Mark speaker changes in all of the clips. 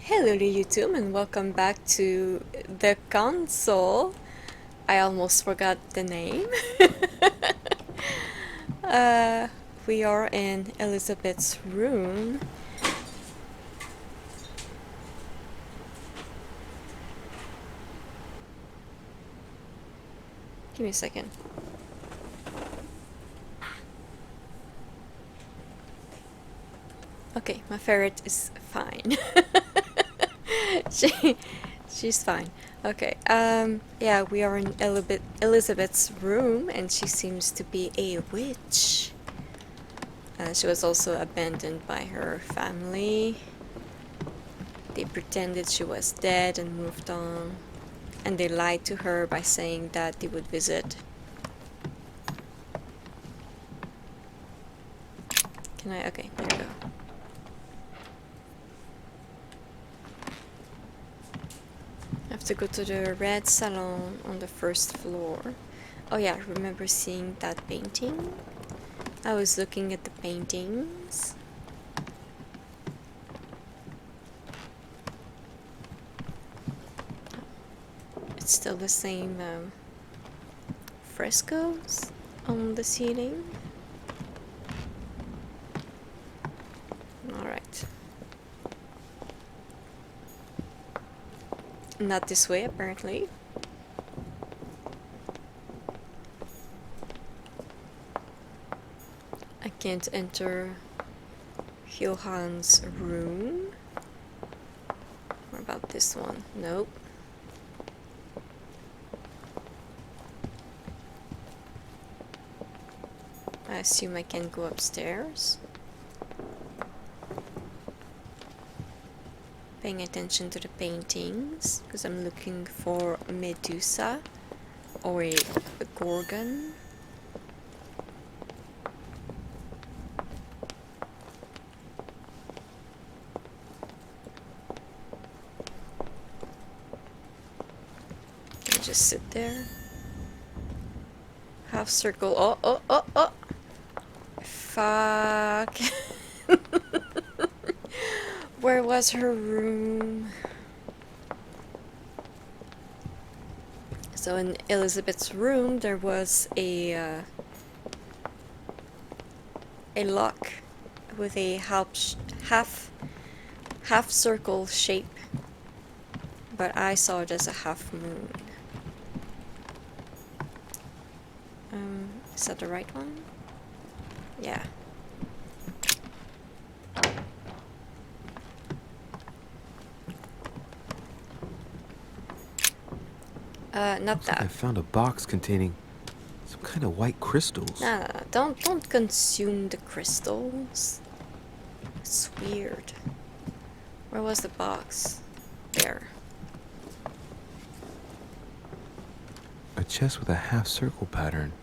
Speaker 1: Hello to YouTube and welcome back to the console. I almost forgot the name. uh, we are in Elizabeth's room. Give me a second. Okay, my ferret is fine. She's fine. Okay, yeah, we are in Elizabeth's room and she seems to be a witch. She was also abandoned by her family. They pretended she was dead and moved on. And they lied to her by saying that they would visit. Can I? Okay, there you go. I have to go to the red salon on the first floor. Oh yeah, I remember seeing that painting. I was looking at the paintings. It's still the same frescoes on the ceiling. Alright. Not this way, apparently. I can't enter Johan's room. What about this one? Nope. I assume I can go upstairs. Paying attention to the paintings because I'm looking for Medusa or a Gorgon. Can I just sit there? Half circle. Oh. Fuck. Where was her room? So in Elizabeth's room there was a lock with a half circle shape, but I saw it as a half moon. Is that the right one? Yeah. Not
Speaker 2: Looks like
Speaker 1: that.
Speaker 2: I found a box containing some kind of white crystals.
Speaker 1: Nah, don't consume the crystals. It's weird. Where was the box? There.
Speaker 2: A chest with a half circle pattern.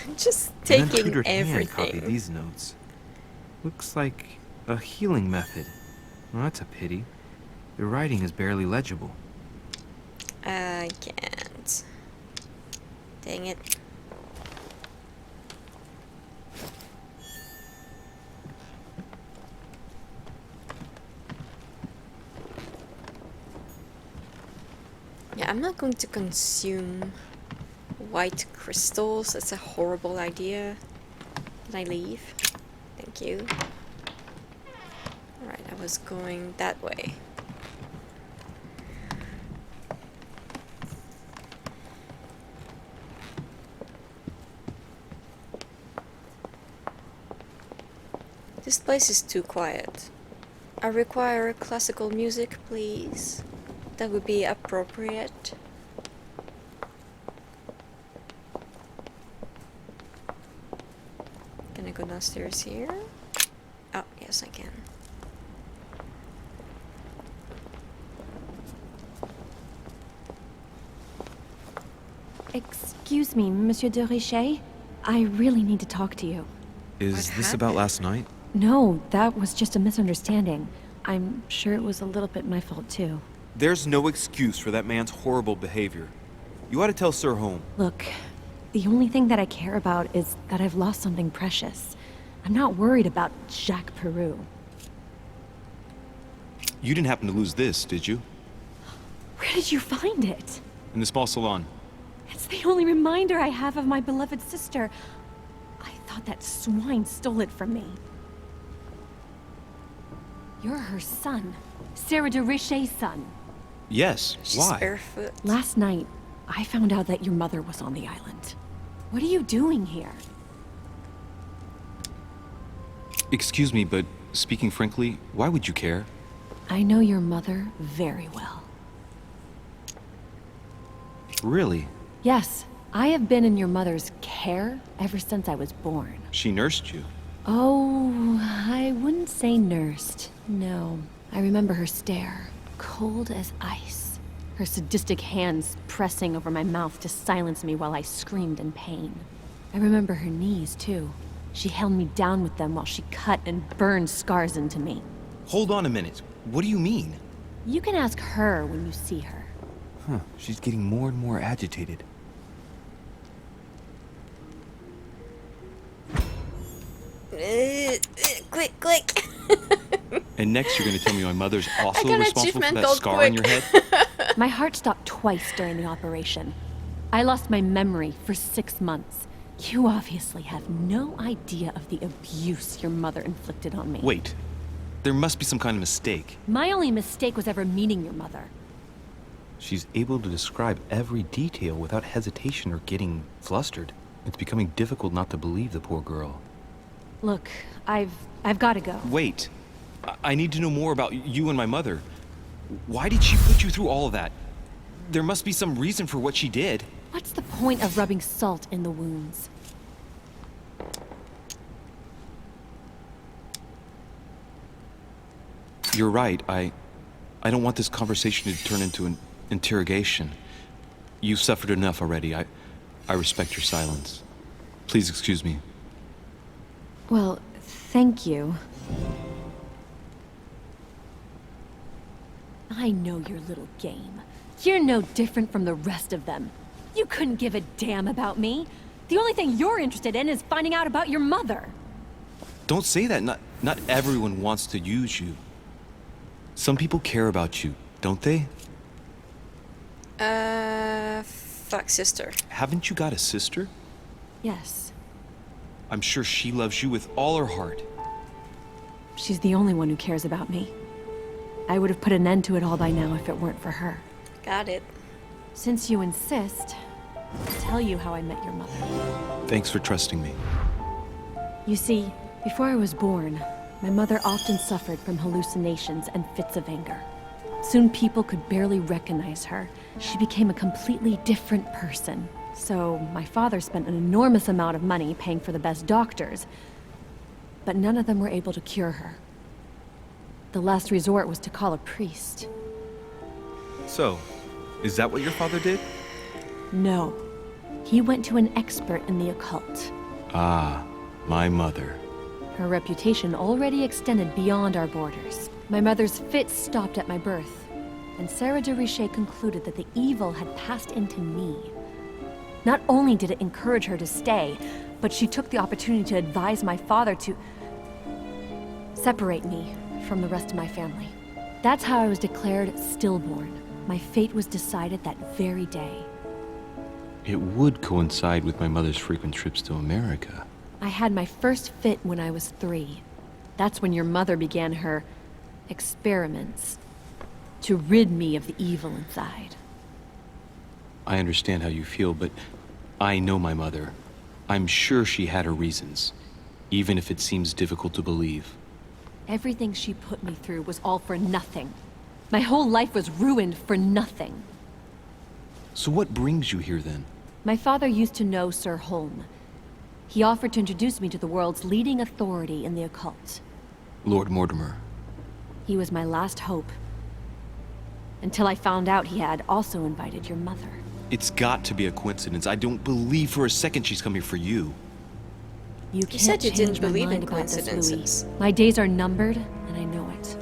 Speaker 1: I'm just
Speaker 2: An
Speaker 1: taking
Speaker 2: untutored hand copied
Speaker 1: everything.
Speaker 2: these notes. Looks like a healing method. Well, that's a pity. The writing is barely legible.
Speaker 1: I can't. Dang it. Yeah, I'm not going to consume white crystals. That's a horrible idea. Can I leave? Thank you. Alright, I was going that way. This place is too quiet. I require classical music, please. That would be appropriate. Can I go downstairs here? Oh, yes I can.
Speaker 3: Excuse me, Monsieur de Richet? I really need to talk to you.
Speaker 2: Is
Speaker 1: What
Speaker 2: this about
Speaker 1: happened?
Speaker 2: last night?
Speaker 3: No, that was just a misunderstanding. I'm sure it was a little bit my fault too.
Speaker 2: There's no excuse for that man's horrible behavior. You ought to tell Sir Home.
Speaker 3: Look, the only thing that I care about is that I've lost something precious. I'm not worried about Jacques Peru.
Speaker 2: You didn't happen to lose this, did you?
Speaker 3: Where did you find it?
Speaker 2: In the small salon.
Speaker 3: It's the only reminder I have of my beloved sister. I thought that swine stole it from me. You're her son. Sarah de Richet's son.
Speaker 2: Yes,
Speaker 1: She's
Speaker 2: why?
Speaker 1: barefoot.
Speaker 3: Last night, I found out that your mother was on the island. What are you doing here?
Speaker 2: Excuse me, but speaking frankly, why would you care?
Speaker 3: I know your mother very well.
Speaker 2: Really?
Speaker 3: Yes, I have been in your mother's care ever since I was born.
Speaker 2: She nursed you.
Speaker 3: Oh, I wouldn't say nursed. No. I remember her stare, cold as ice. Her sadistic hands pressing over my mouth to silence me while I screamed in pain. I remember her knees, too. She held me down with them while she cut and burned scars into me.
Speaker 2: Hold on a minute. What do you mean?
Speaker 3: You can ask her when you see her.
Speaker 2: Huh, she's getting more and more agitated.
Speaker 1: Quick.
Speaker 2: And next you're gonna tell me my mother's also
Speaker 1: got an
Speaker 2: responsible for
Speaker 1: achievement
Speaker 2: that
Speaker 1: called
Speaker 2: scar on your
Speaker 1: quick.
Speaker 2: head?
Speaker 3: My heart stopped twice during the operation. I lost my memory for 6 months. You obviously have no idea of the abuse your mother inflicted on me.
Speaker 2: Wait. There must be some kind of mistake.
Speaker 3: My only mistake was ever meeting your mother.
Speaker 2: She's able to describe every detail without hesitation or getting flustered. It's becoming difficult not to believe the poor girl.
Speaker 3: Look, I've got to go.
Speaker 2: Wait. I need to know more about you and my mother. Why did she put you through all of that? There must be some reason for what she did.
Speaker 3: What's the point of rubbing salt in the wounds?
Speaker 2: You're right. I don't want this conversation to turn into an interrogation. You've suffered enough already. I respect your silence. Please excuse me.
Speaker 3: Well, thank you. I know your little game. You're no different from the rest of them. You couldn't give a damn about me. The only thing you're interested in is finding out about your mother.
Speaker 2: Don't say that. Not everyone wants to use you. Some people care about you, don't they?
Speaker 1: Fuck sister.
Speaker 2: Haven't you got a sister?
Speaker 3: Yes,
Speaker 2: I'm sure she loves you with all her heart.
Speaker 3: she's the only one who cares about me. I would have put an end to it all by now if it weren't for her.
Speaker 1: Got it.
Speaker 3: Since you insist, I'll tell you how I met your mother.
Speaker 2: Thanks for trusting me.
Speaker 3: You see, before I was born, my mother often suffered from hallucinations and fits of anger. Soon people could barely recognize her. She became a completely different person. So my father spent an enormous amount of money paying for the best doctors, but none of them were able to cure her. The last resort was to call a priest.
Speaker 2: So, is that what your father did?
Speaker 3: No. He went to an expert in the occult.
Speaker 2: Ah, my mother.
Speaker 3: Her reputation already extended beyond our borders. My mother's fits stopped at my birth, and Sarah de Richet concluded that the evil had passed into me. Not only did it encourage her to stay, but she took the opportunity to advise my father to separate me from the rest of my family. That's how I was declared stillborn. My fate was decided that very day.
Speaker 2: It would coincide with my mother's frequent trips to America.
Speaker 3: I had my first fit when I was 3. That's when your mother began her experiments to rid me of the evil inside.
Speaker 2: I understand how you feel, but I know my mother. I'm sure she had her reasons, even if it seems difficult to believe.
Speaker 3: Everything she put me through was all for nothing. My whole life was ruined for nothing.
Speaker 2: So what brings you here then?
Speaker 3: My father used to know Sir Holm. He offered to introduce me to the world's leading authority in the occult.
Speaker 2: Lord Mortimer.
Speaker 3: He was my last hope. Until I found out he had also invited your mother.
Speaker 2: It's got to be a coincidence. I don't believe for a second she's come here for you.
Speaker 3: You
Speaker 1: You
Speaker 3: can't
Speaker 1: said you didn't
Speaker 3: change my
Speaker 1: believe
Speaker 3: mind
Speaker 1: in
Speaker 3: about this, Louis.
Speaker 1: coincidences.
Speaker 3: My days are numbered, and I know it.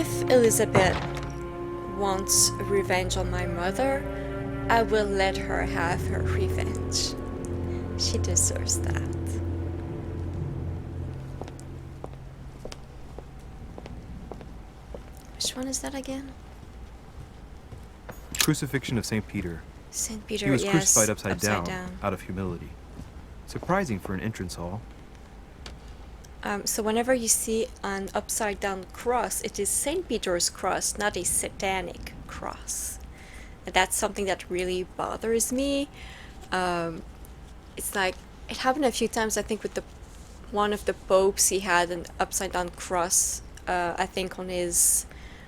Speaker 1: if Elizabeth wants revenge on my mother, I will let her have her revenge. She deserves that. Which one is that again?
Speaker 4: Crucifixion of St. Peter.
Speaker 1: St. Peter,
Speaker 4: He was
Speaker 1: yes.
Speaker 4: crucified upside down out of humility. Surprising for an entrance hall.
Speaker 1: So whenever you see an upside down cross, it is St. Peter's cross, not a satanic cross. And that's something that really bothers me. It's like, it happened a few times, I think, with one of the popes. He had an upside down cross, I think on his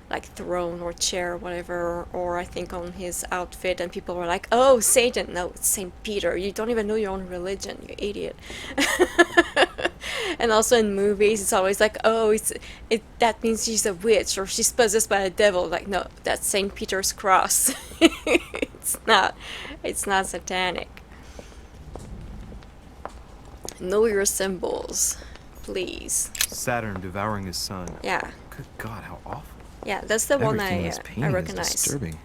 Speaker 1: like throne or chair or whatever, or I think on his outfit, and people were like, oh, Satan. No, it's St. Peter. You don't even know your own religion, you idiot. And also in movies, it's always like, oh, that means she's a witch or she's possessed by a devil. Like, no, that's St. Peter's cross. It's not satanic. Know your symbols, please.
Speaker 4: Saturn devouring his son.
Speaker 1: Yeah.
Speaker 4: Good God, how awful.
Speaker 1: Yeah, that's the one
Speaker 2: Everything in
Speaker 1: I
Speaker 2: this painting
Speaker 1: recognize.
Speaker 2: is disturbing.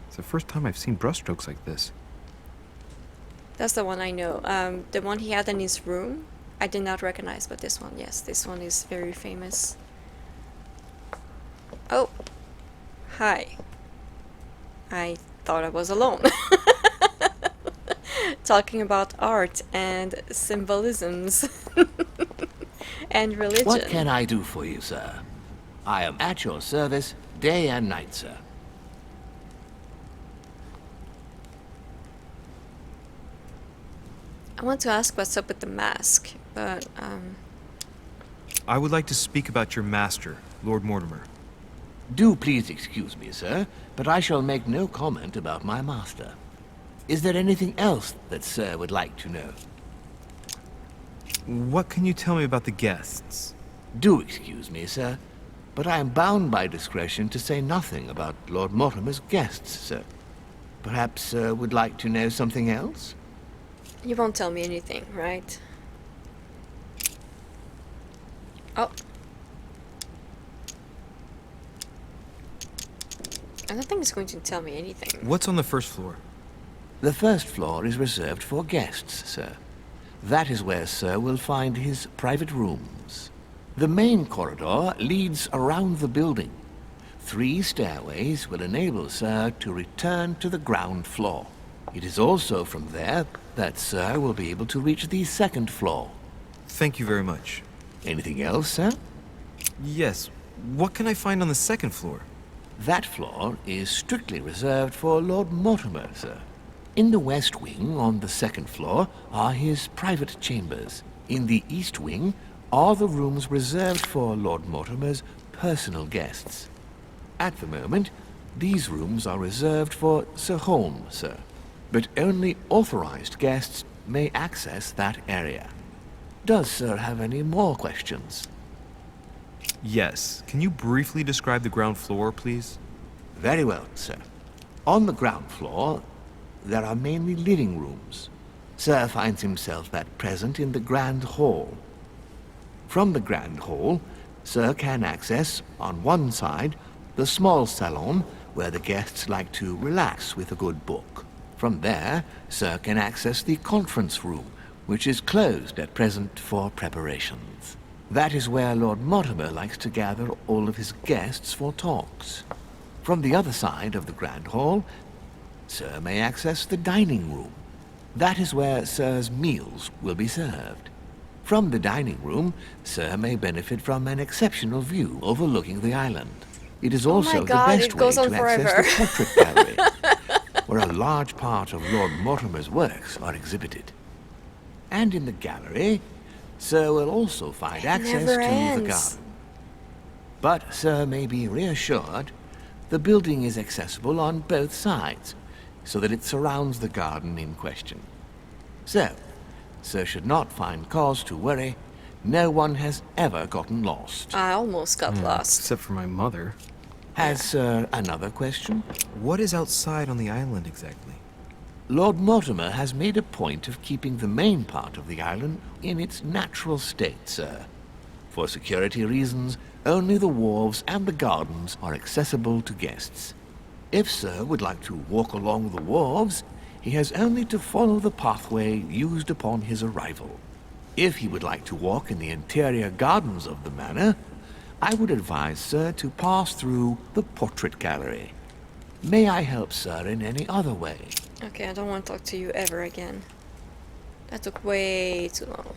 Speaker 4: It's the first time I've seen brushstrokes like this.
Speaker 1: That's the one I know. The one he had in his room, I did not recognize, but this one, yes, this one is very famous. Oh, hi. I thought I was alone. Talking about art and symbolisms and religion.
Speaker 5: What can I do for you, sir? I am at your service day and night, sir.
Speaker 1: I want to ask what's up with the mask, but
Speaker 4: I would like to speak about your master, Lord Mortimer.
Speaker 5: Do please excuse me, sir, but I shall make no comment about my master. Is there anything else that sir would like to know?
Speaker 4: What can you tell me about the guests?
Speaker 5: Do excuse me, sir, but I am bound by discretion to say nothing about Lord Mortimer's guests, sir. Perhaps sir would like to know something else?
Speaker 1: you won't tell me anything, right? Oh. I don't think it's going to tell me anything.
Speaker 4: What's on the first floor?
Speaker 5: The first floor is reserved for guests, sir. That is where sir will find his private rooms. The main corridor leads around the building. 3 stairways will enable sir to return to the ground floor. It is also from there that sir will be able to reach the second floor.
Speaker 4: Thank you very much.
Speaker 5: Anything else, sir?
Speaker 4: Yes. What can I find on the second floor?
Speaker 5: That floor is strictly reserved for Lord Mortimer, sir. In the west wing on the second floor are his private chambers. In the east wing are the rooms reserved for Lord Mortimer's personal guests. At the moment, these rooms are reserved for Sir Holmes, sir. But only authorized guests may access that area. Does sir have any more questions?
Speaker 4: Yes. Can you briefly describe the ground floor, please?
Speaker 5: Very well, sir. On the ground floor, there are mainly living rooms. Sir finds himself at present in the Grand Hall. From the Grand Hall, sir can access, on one side, the small salon where the guests like to relax with a good book. From there, sir can access the conference room, which is closed at present for preparations. That is where Lord Mortimer likes to gather all of his guests for talks. From the other side of the Grand Hall, sir may access the dining room. That is where sir's meals will be served. From the dining room, sir may benefit from an exceptional view overlooking the island. It is also the best way to access the portrait gallery, where a large part of Lord Mortimer's works are exhibited. And in the gallery, sir will also find access to the garden. But sir may be reassured, the building is accessible on both sides, so that it surrounds the garden in question. So, sir should not find cause to worry. No one has ever gotten lost.
Speaker 1: I almost got lost.
Speaker 4: Except for my mother.
Speaker 5: Has sir another question?
Speaker 4: What is outside on the island exactly?
Speaker 5: Lord Mortimer has made a point of keeping the main part of the island in its natural state, sir. For security reasons, only the wharves and the gardens are accessible to guests. If Sir would like to walk along the wharves, he has only to follow the pathway used upon his arrival. If he would like to walk in the interior gardens of the manor, I would advise Sir to pass through the portrait gallery. May I help Sir in any other way?
Speaker 1: Okay, I don't want to talk to you ever again. That took way too long.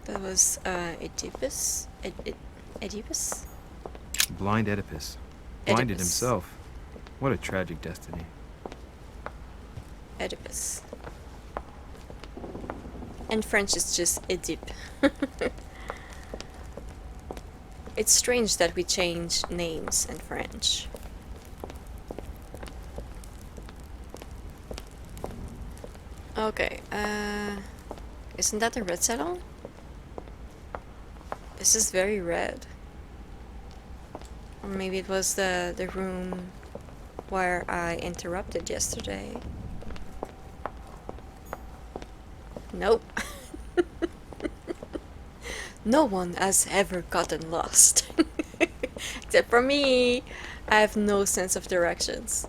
Speaker 1: That was Oedipus? Oedipus?
Speaker 4: Blind Oedipus. Blinded
Speaker 1: Oedipus.
Speaker 4: himself. What a tragic destiny.
Speaker 1: Oedipus. And French is just Oedipe. It's strange that we change names in French. Okay, isn't that the red salon? This is very red. Or maybe it was the room where I interrupted yesterday. Nope. No one has ever gotten lost. Except for me. I have no sense of directions.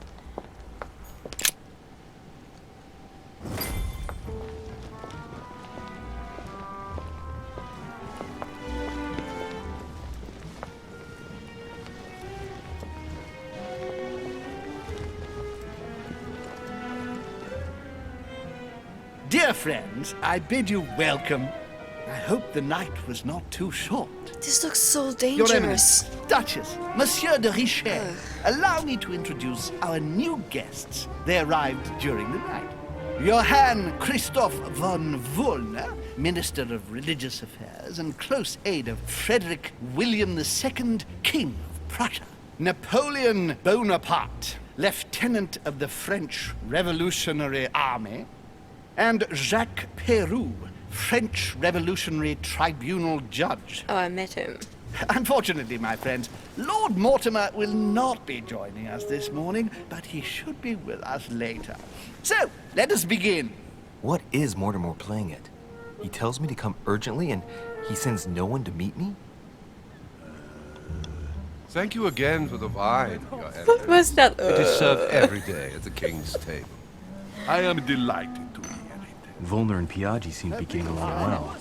Speaker 6: Dear friends, I bid you welcome. I hope the night was not too short.
Speaker 1: This looks so
Speaker 6: Your
Speaker 1: dangerous.
Speaker 6: Eminence, Duchess, Monsieur de Richet, allow me to introduce our new guests. They arrived during the night. Johann Christoph von Wollner, Minister of Religious Affairs and close aide of Frederick William II, King of Prussia. Napoleon Bonaparte, Lieutenant of the French Revolutionary Army. And Jacques Peroux, French Revolutionary Tribunal Judge.
Speaker 1: Oh, I met him.
Speaker 6: Unfortunately, my friends, Lord Mortimer will not be joining us this morning, but he should be with us later. So, let us begin.
Speaker 2: What is Mortimer playing at? He tells me to come urgently and he sends no one to meet me?
Speaker 7: Thank you again for the wine, Your
Speaker 1: What
Speaker 7: Eminence.
Speaker 1: was that?
Speaker 7: It is served every day at the king's table. I am delighted to hear it.
Speaker 2: Volner and Piaggi seem to be getting along well.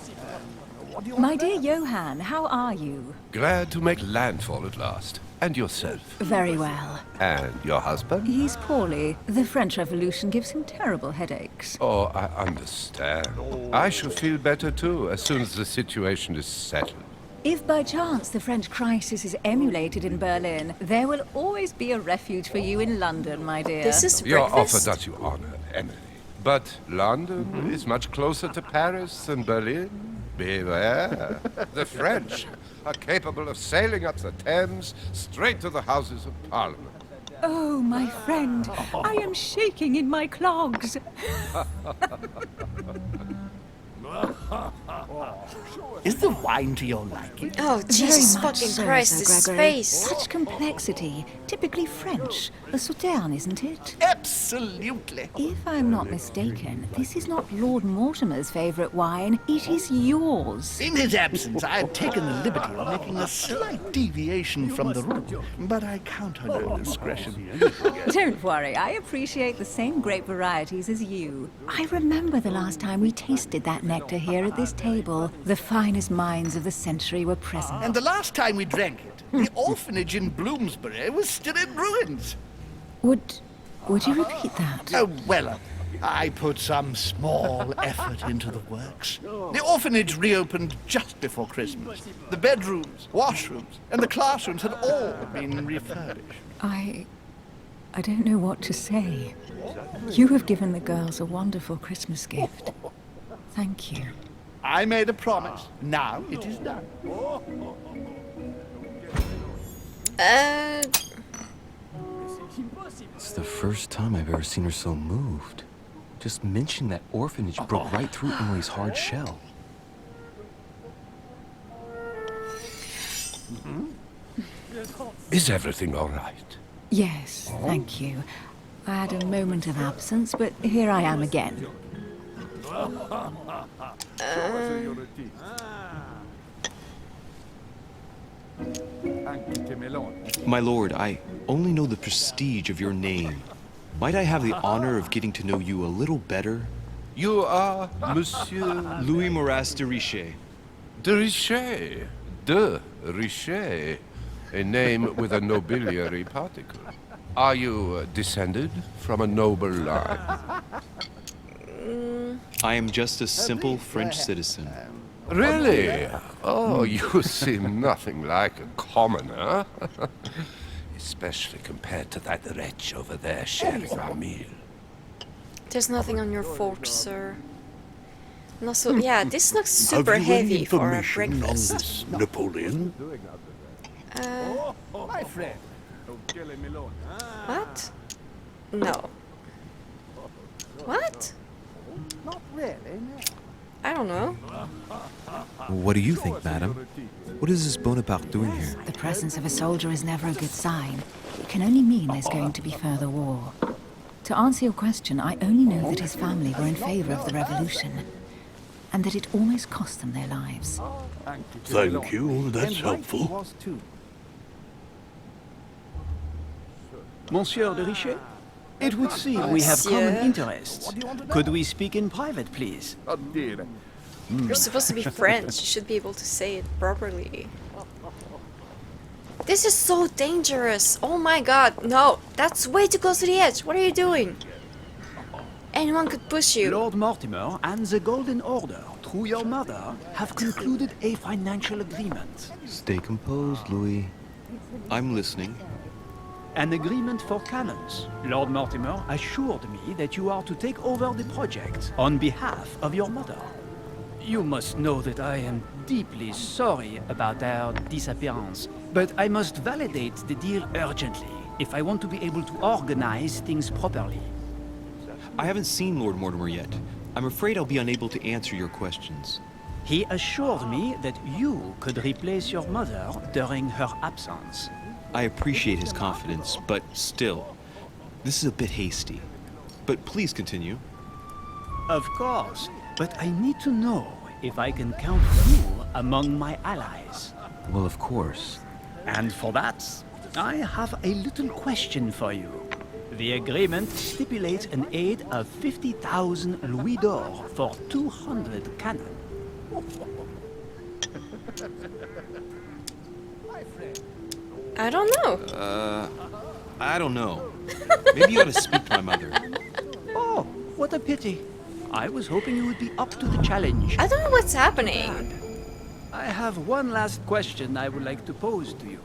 Speaker 8: My dear Johann, how are you?
Speaker 7: Glad to make landfall at last. And yourself.
Speaker 8: Very well.
Speaker 7: And your husband?
Speaker 8: He's poorly. The French Revolution gives him terrible headaches.
Speaker 7: Oh, I understand. I shall feel better too, as soon as the situation is settled.
Speaker 8: If by chance the French crisis is emulated in Berlin, there will always be a refuge for you in London, my dear.
Speaker 1: This is
Speaker 7: Your
Speaker 1: breakfast?
Speaker 7: offer does you honor, Emily. But London is much closer to Paris than Berlin. Beware. The French are capable of sailing up the Thames straight to the Houses of Parliament.
Speaker 8: Oh, my friend, I am shaking in my clogs.
Speaker 6: Is the wine to your liking?
Speaker 1: Oh,
Speaker 8: Very
Speaker 1: Jesus
Speaker 8: much
Speaker 1: fucking
Speaker 8: so,
Speaker 1: Christ,
Speaker 8: Sir
Speaker 1: this
Speaker 8: Gregory.
Speaker 1: face.
Speaker 8: Such complexity. Typically French. A Sauterne, isn't it?
Speaker 6: Absolutely.
Speaker 8: If I'm not mistaken, this is not Lord Mortimer's favourite wine. It is yours.
Speaker 6: In his absence, I have taken the liberty of making a slight deviation from the rule, but I count on your discretion.
Speaker 8: Don't worry, I appreciate the same grape varieties as you. I remember the last time we tasted that nectar here at this table. The finest minds of the century were present.
Speaker 6: And the last time we drank it, the orphanage in Bloomsbury was still in ruins.
Speaker 8: Would you repeat that?
Speaker 6: Oh, well, I put some small effort into the works. The orphanage reopened just before Christmas. The bedrooms, washrooms, and the classrooms had all been refurbished.
Speaker 8: I don't know what to say. You have given the girls a wonderful Christmas gift. Thank you.
Speaker 6: I made a promise. Now it is done.
Speaker 2: It's the first time I've ever seen her so moved. Just mentioning that orphanage broke right through Emily's hard shell.
Speaker 7: Is everything all right?
Speaker 8: Yes, thank you. I had a moment of absence, but here I am again.
Speaker 2: My lord, I only know the prestige of your name. Might I have the honor of getting to know you a little better?
Speaker 7: You are Monsieur
Speaker 2: Louis Moras de Richet.
Speaker 7: de Richet. De Richet. A name with a nobiliary particle. Are you descended from a noble line?
Speaker 2: I am just a simple French citizen.
Speaker 7: Really? Oh, you seem nothing like a commoner. Especially compared to that wretch over there sharing our meal.
Speaker 1: There's nothing on your fork, sir. And also, yeah, this looks super
Speaker 9: Have you any
Speaker 1: heavy for a
Speaker 9: information on
Speaker 1: breakfast.
Speaker 9: this Napoleon?
Speaker 6: My friend.
Speaker 1: What? No. What?
Speaker 6: Not really, no.
Speaker 1: I don't know.
Speaker 2: What do you think, madam? What is this Bonaparte doing here?
Speaker 8: The presence of a soldier is never a good sign. It can only mean there's going to be further war. To answer your question, I only know that his family were in favor of the revolution, and that it almost cost them their lives.
Speaker 9: Thank you, that's helpful.
Speaker 10: Monsieur de Richet? It would seem we have common
Speaker 1: Monsieur.
Speaker 10: interests. Could we speak in private, please?
Speaker 1: You're supposed to be French. You should be able to say it properly. This is so dangerous. Oh my god. No, that's way too close to the edge. What are you doing? Anyone could push you.
Speaker 10: Lord Mortimer and the Golden Order, through your mother, have concluded a financial agreement.
Speaker 2: Stay composed, Louis. I'm listening.
Speaker 10: An agreement for cannons. Lord Mortimer assured me that you are to take over the project on behalf of your mother. You must know that I am deeply sorry about their disappearance, but I must validate the deal urgently if I want to be able to organize things properly.
Speaker 2: I haven't seen Lord Mortimer yet. I'm afraid I'll be unable to answer your questions.
Speaker 10: He assured me that you could replace your mother during her absence.
Speaker 2: I appreciate his confidence, but still, this is a bit hasty. But please continue.
Speaker 10: Of course, but I need to know if I can count you among my allies.
Speaker 2: Well, of course.
Speaker 10: And for that, I have a little question for you. The agreement stipulates an aid of 50,000 louis d'or for 200 cannon.
Speaker 1: I don't know.
Speaker 2: I don't know. Maybe you ought to speak to my mother.
Speaker 10: Oh, what a pity. I was hoping you would be up to the challenge.
Speaker 1: I don't know what's happening.
Speaker 10: I have one last question I would like to pose to you.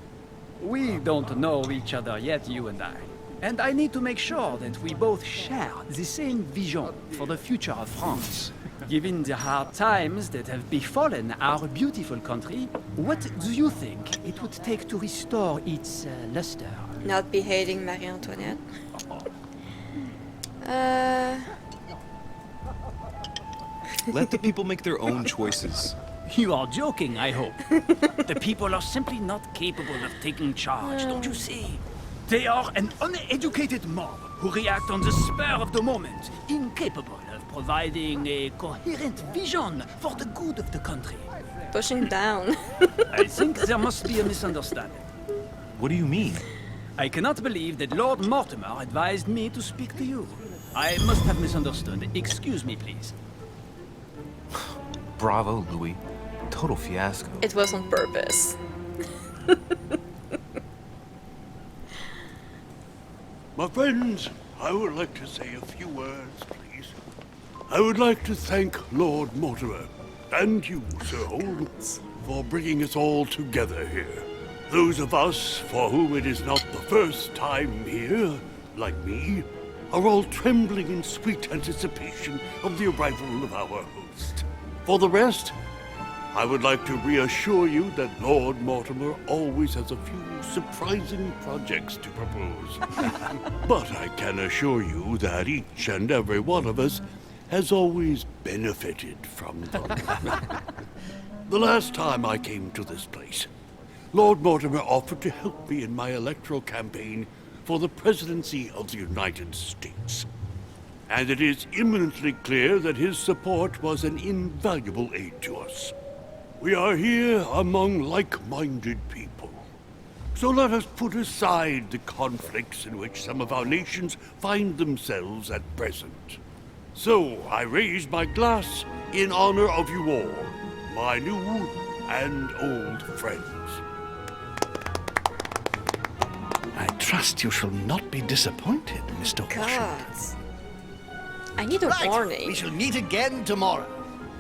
Speaker 10: We don't know each other yet, you and I. And I need to make sure that we both share the same vision for the future of France. Given the hard times that have befallen our beautiful country, what do you think it would take to restore its luster?
Speaker 1: Not behaving Marie Antoinette.
Speaker 2: Let the people make their own choices.
Speaker 10: You are joking, I hope. The people are simply not capable of taking charge, don't you see? They are an uneducated mob who react on the spur of the moment, incapable of providing a coherent vision for the good of the country.
Speaker 1: Pushing down.
Speaker 10: I think there must be a misunderstanding.
Speaker 2: What do you mean?
Speaker 10: I cannot believe that Lord Mortimer advised me to speak to you. I must have misunderstood. Excuse me, please.
Speaker 2: Bravo, Louis. Total fiasco.
Speaker 1: It was on purpose.
Speaker 9: My friends, I would like to say a few words, please. I would like to thank Lord Mortimer, and you, Sir Holmes, for bringing us all together here. Those of us for whom it is not the first time here, like me, are all trembling in sweet anticipation of the arrival of our host. For the rest, I would like to reassure you that Lord Mortimer always has a few surprising projects to propose. But I can assure you that each and every one of us has always benefited from them. The last time I came to this place, Lord Mortimer offered to help me in my electoral campaign for the presidency of the United States. and it is imminently clear that his support was an invaluable aid to us. We are here among like-minded people. So let us put aside the conflicts in which some of our nations find themselves at present. So I raise my glass in honor of you all, my new and old friends.
Speaker 6: I trust you shall not be disappointed, Mr.
Speaker 1: God. I need a
Speaker 6: Right,
Speaker 1: warning.
Speaker 6: we shall meet again tomorrow.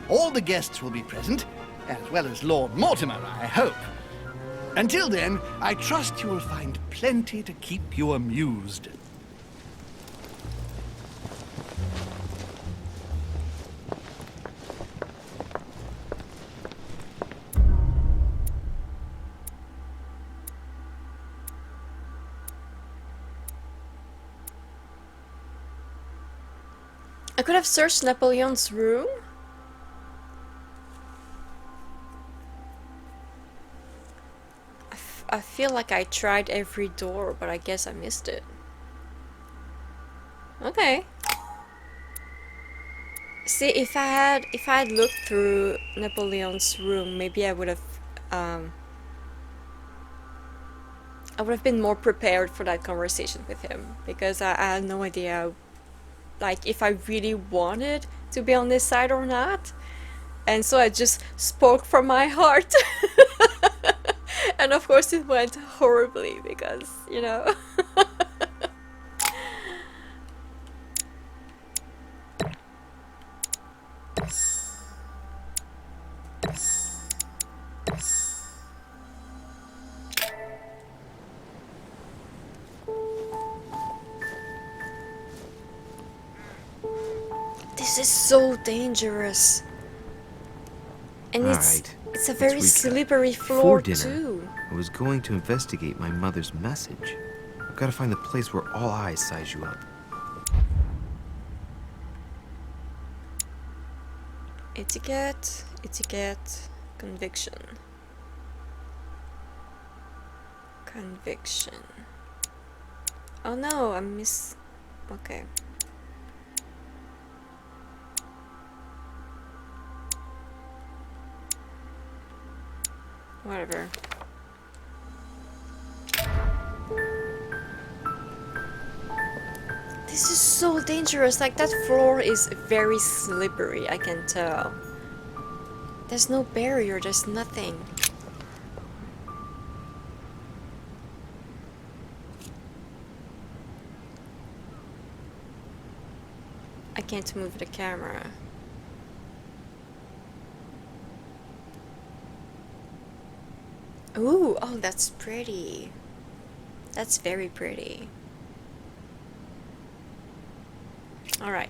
Speaker 6: All the guests will be present, as well as Lord Mortimer, I hope. Until then, I trust you will find plenty to keep you amused.
Speaker 1: I could have searched Napoleon's room. I feel like I tried every door, but I guess I missed it. Okay. See, if I had looked through Napoleon's room, maybe I would have been more prepared for that conversation with him, because I had no idea, like, if I really wanted to be on this side or not. And so I just spoke from my heart. And of course it went horribly because, you know. This is so dangerous. And it's a very slippery floor too.
Speaker 11: I was going to investigate my mother's message. I've got to find the place where all eyes size you up.
Speaker 1: Etiquette, conviction. Conviction. Oh no, I miss... Okay. Whatever. This is so dangerous. Like, that floor is very slippery, I can tell. There's no barrier, there's nothing. I can't move the camera. Ooh, oh, that's pretty. That's very pretty. All right.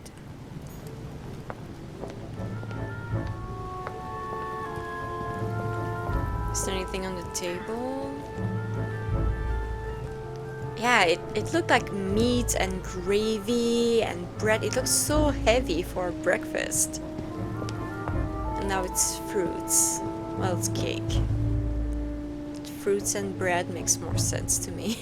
Speaker 1: Is there anything on the table? Yeah, it looked like meat and gravy and bread. It looks so heavy for breakfast. And now it's fruits. Well, it's cake. Fruits and bread makes more sense to me.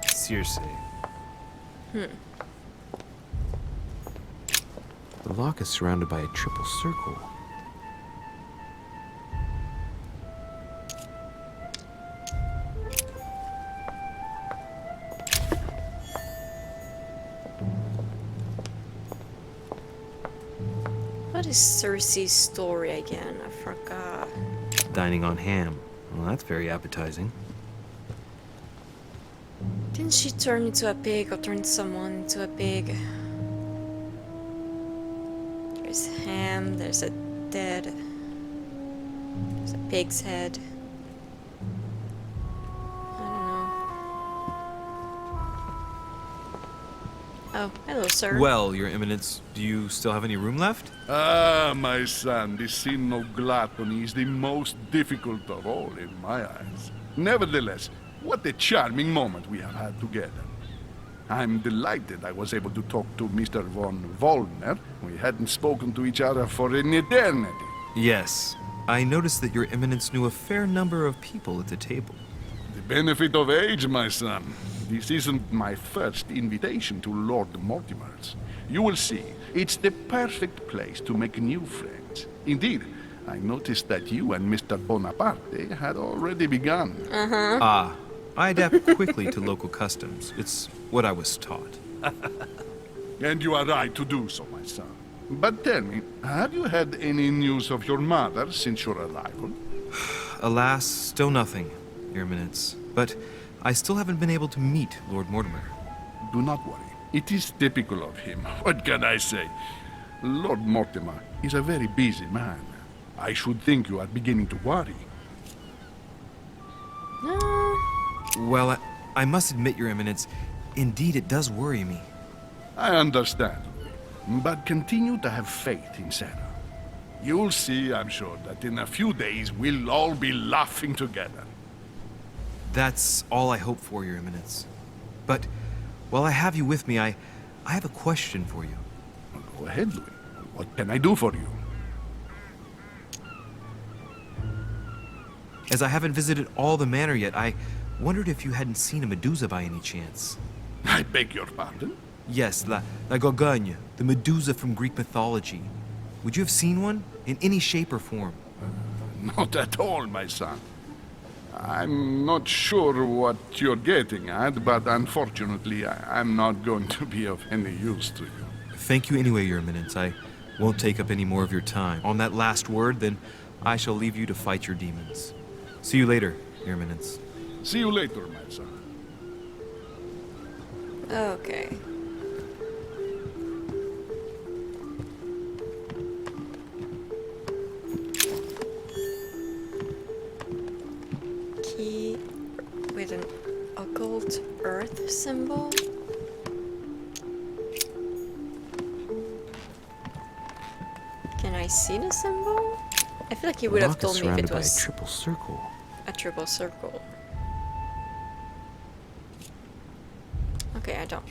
Speaker 11: Seriously. The lock is surrounded by a triple circle.
Speaker 1: What is Cersei's story again? I forgot.
Speaker 11: Dining on ham. Well, that's very appetizing.
Speaker 1: Didn't she turn into a pig or turn someone into a pig? There's ham, there's a pig's head. I don't know. Oh, hello, sir.
Speaker 4: Well, Your Eminence, do you still have any room left?
Speaker 9: Ah, my son, the sin of gluttony is the most difficult of all in my eyes. Nevertheless, what a charming moment we have had together. I'm delighted I was able to talk to Mr. von Wollner. We hadn't spoken to each other for an eternity.
Speaker 4: Yes. I noticed that Your Eminence knew a fair number of people at the table.
Speaker 9: The benefit of age, my son. This isn't my first invitation to Lord Mortimer's. You will see, it's the perfect place to make new friends. Indeed, I noticed that you and Mr. Bonaparte had already begun.
Speaker 4: Ah, I adapt quickly to local customs. It's what I was taught.
Speaker 9: And you are right to do so, my son. But tell me, have you had any news of your mother since your arrival?
Speaker 4: Alas, still nothing, Your Eminence. But I still haven't been able to meet Lord Mortimer.
Speaker 9: Do not worry. It is typical of him. What can I say? Lord Mortimer is a very busy man. I should think you are beginning to worry.
Speaker 4: Well, I must admit, Your Eminence, indeed it does worry me.
Speaker 9: I understand. But continue to have faith in Sarah. You'll see, I'm sure, that in a few days we'll all be laughing together.
Speaker 4: That's all I hope for, Your Eminence. But while I have you with me, I have a question for you.
Speaker 9: Well, go ahead, Louis. What can I do for you?
Speaker 4: As I haven't visited all the manor yet, I wondered if you hadn't seen a Medusa by any chance.
Speaker 9: I beg your pardon?
Speaker 4: Yes, la Gorgogne, the Medusa from Greek mythology. Would you have seen one? In any shape or form?
Speaker 9: Not at all, my son. I'm not sure what you're getting at, but unfortunately, I'm not going to be of any use to you.
Speaker 4: Thank you anyway, Your Eminence. I won't take up any more of your time. On that last word, then, I shall leave you to fight your demons. See you later, Your Eminence.
Speaker 9: See you later, my son.
Speaker 1: Okay. Key with an occult earth symbol. Can I see the symbol? I feel like you would have told me if it was
Speaker 11: a triple circle.
Speaker 1: a triple circle. Okay, I don't.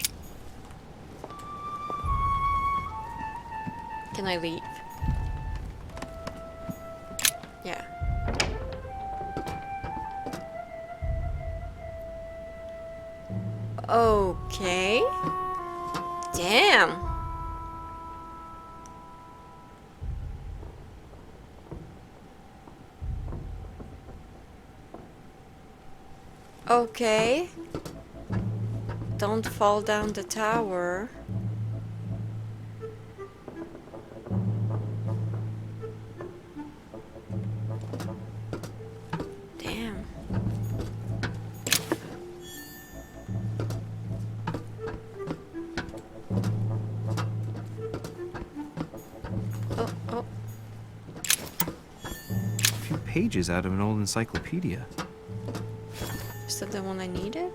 Speaker 1: Can I leave? Yeah. Okay. Damn. Okay. Don't fall down the tower. Damn. Oh.
Speaker 4: A few pages out of an old encyclopedia.
Speaker 1: Is that the one I needed?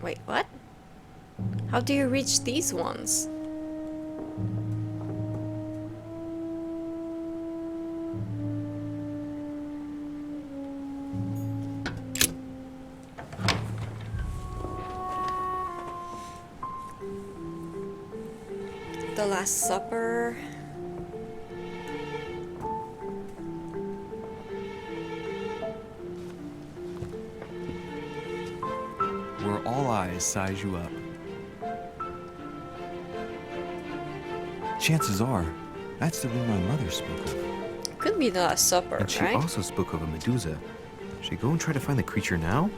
Speaker 1: Wait, what? How do you reach these ones? The Last Supper.
Speaker 2: Where all eyes size you up. Chances are, that's the room my mother spoke of.
Speaker 1: Could be the Last Supper,
Speaker 11: And she
Speaker 1: right?
Speaker 11: also spoke of a Medusa. Should I go and try to find the creature now?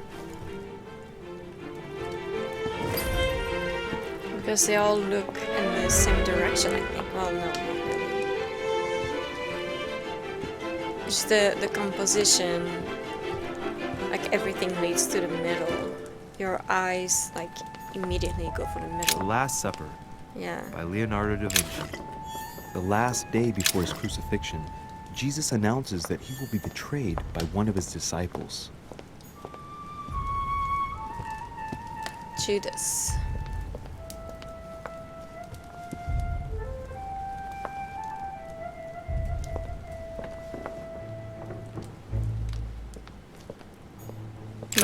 Speaker 1: Because they all look in the same direction, I think. Well, no, not really. It's the composition. Like, everything leads to the middle. Your eyes, like, immediately go for the
Speaker 11: The
Speaker 1: middle.
Speaker 11: Last Supper
Speaker 1: Yeah.
Speaker 11: by Leonardo da Vinci. The last day before his crucifixion, Jesus announces that he will be betrayed by one of his disciples.
Speaker 1: Judas.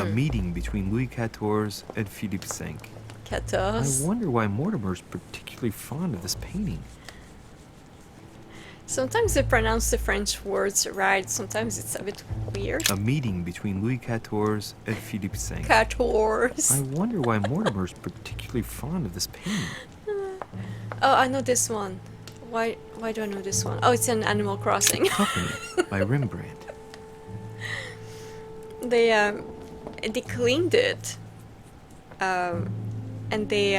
Speaker 11: A meeting between Louis XIV and Philippe V.
Speaker 4: I
Speaker 1: 14.
Speaker 4: wonder why Mortimer's particularly fond of this painting.
Speaker 1: Sometimes they pronounce the French words right, sometimes it's a bit weird.
Speaker 4: A meeting between Louis XIV and Philippe V.
Speaker 1: 14.
Speaker 4: I wonder why Mortimer's particularly fond of this painting.
Speaker 1: Oh, I know this one. Why do I know this one? Oh, it's an Animal Crossing.
Speaker 4: Company by Rembrandt.
Speaker 1: They cleaned it, and they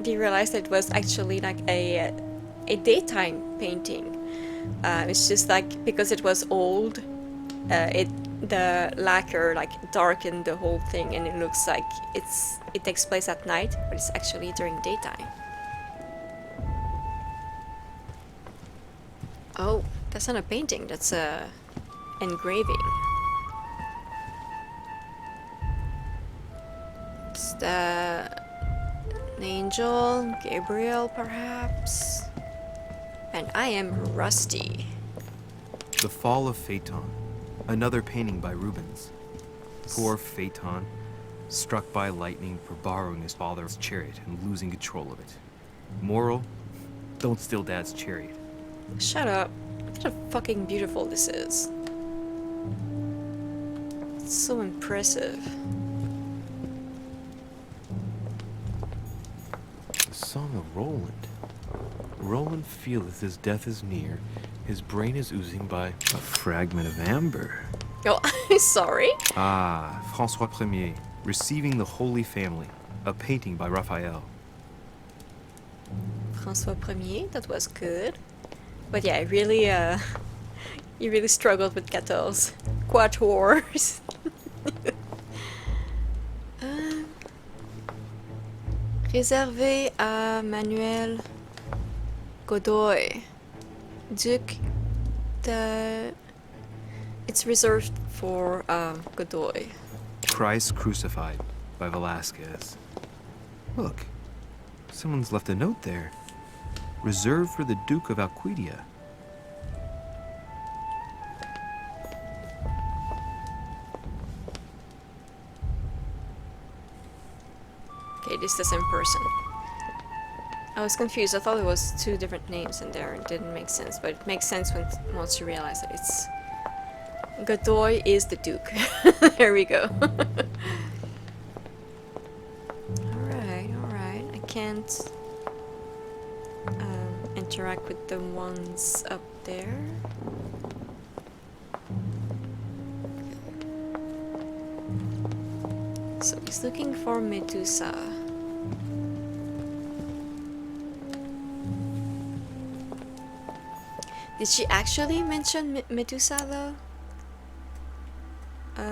Speaker 1: realized that it was actually like a daytime painting. It's just like because it was old, the lacquer like darkened the whole thing, and it looks like it takes place at night, but it's actually during daytime. Oh, that's not a painting. That's a engraving. It's an angel, Gabriel, perhaps. And I am rusty.
Speaker 4: The Fall of Phaeton, another painting by Rubens. Poor Phaeton, struck by lightning for borrowing his father's chariot and losing control of it. Moral, don't steal Dad's chariot.
Speaker 1: Shut up. Look how fucking beautiful this is. It's so impressive.
Speaker 4: The Song of Roland. Roland feeleth his death is near. His brain is oozing by a fragment of amber.
Speaker 1: Oh, sorry.
Speaker 4: Ah, François Ier, Receiving the Holy Family, a painting by Raphael.
Speaker 1: François Ier, that was good. But yeah, really, you really struggled with 14. Quators. Réservé à Manuel Godoy, Duc de... It's reserved for Godoy.
Speaker 4: Christ Crucified by Velázquez. Look, someone's left a note there. Reserved for the Duke of Alcudia.
Speaker 1: Okay, this is the same person. I was confused. I thought it was two different names in there. It didn't make sense, but it makes sense once you realize that it's... Godoy is the Duke. There we go. Alright. I can't interact with the ones up there. So he's looking for Medusa. Did she actually mention Medusa though? A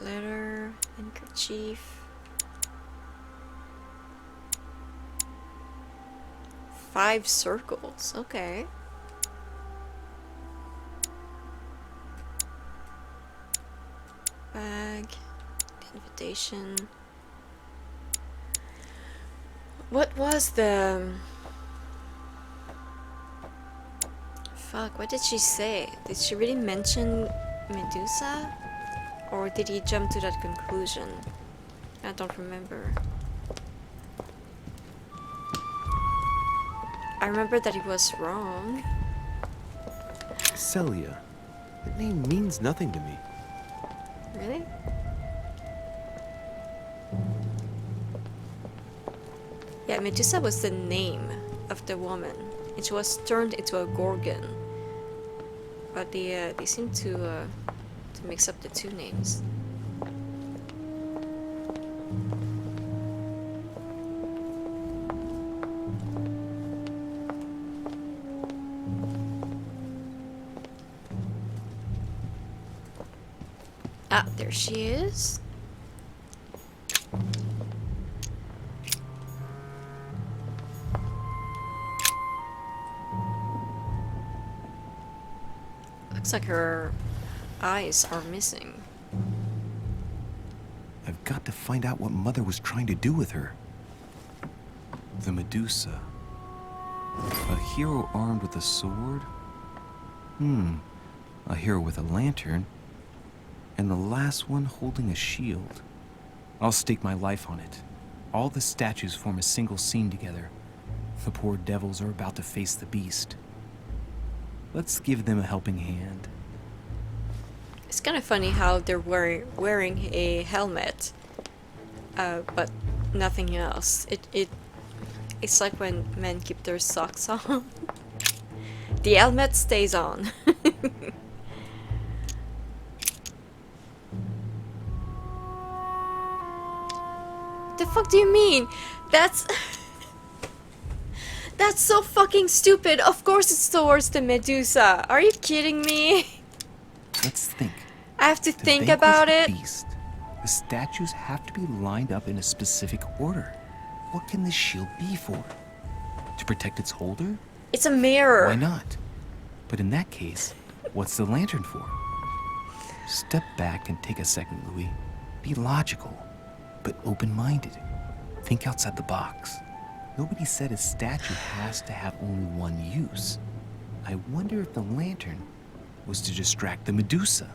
Speaker 1: letter, handkerchief. 5 circles, okay. Bag, invitation. What was the... Fuck, what did she say? Did she really mention Medusa? Or did he jump to that conclusion? I don't remember. I remember that he was wrong.
Speaker 11: Celia. That name means nothing to me.
Speaker 1: Really? Yeah, Medusa was the name of the woman, and she was turned into a gorgon. But they seem to mix up the two names. Ah, there she is. Looks like her eyes are missing.
Speaker 11: I've got to find out what Mother was trying to do with her. The Medusa. A hero armed with a sword? A hero with a lantern?
Speaker 4: and the last one holding a shield. I'll stake my life on it. All the statues form a single scene together. The poor devils are about to face the beast. Let's give them a helping hand.
Speaker 1: It's kind of funny how they're wearing a helmet, but nothing else. It's like when men keep their socks on. The helmet stays on. The fuck do you mean? That's that's so fucking stupid. Of course it's towards the Medusa. Are you kidding me?
Speaker 4: Let's think.
Speaker 1: I have to
Speaker 4: To
Speaker 1: think
Speaker 4: vanquish
Speaker 1: about
Speaker 4: the
Speaker 1: it.
Speaker 4: beast, the statues have to be lined up in a specific order. What can this shield be for? To protect its holder?
Speaker 1: It's a mirror.
Speaker 4: Why not? But in that case, what's the lantern for? Step back and take a second, Louis. Be logical, but open-minded. Think outside the box. Nobody said a statue has to have only one use. I wonder if the lantern was to distract the Medusa.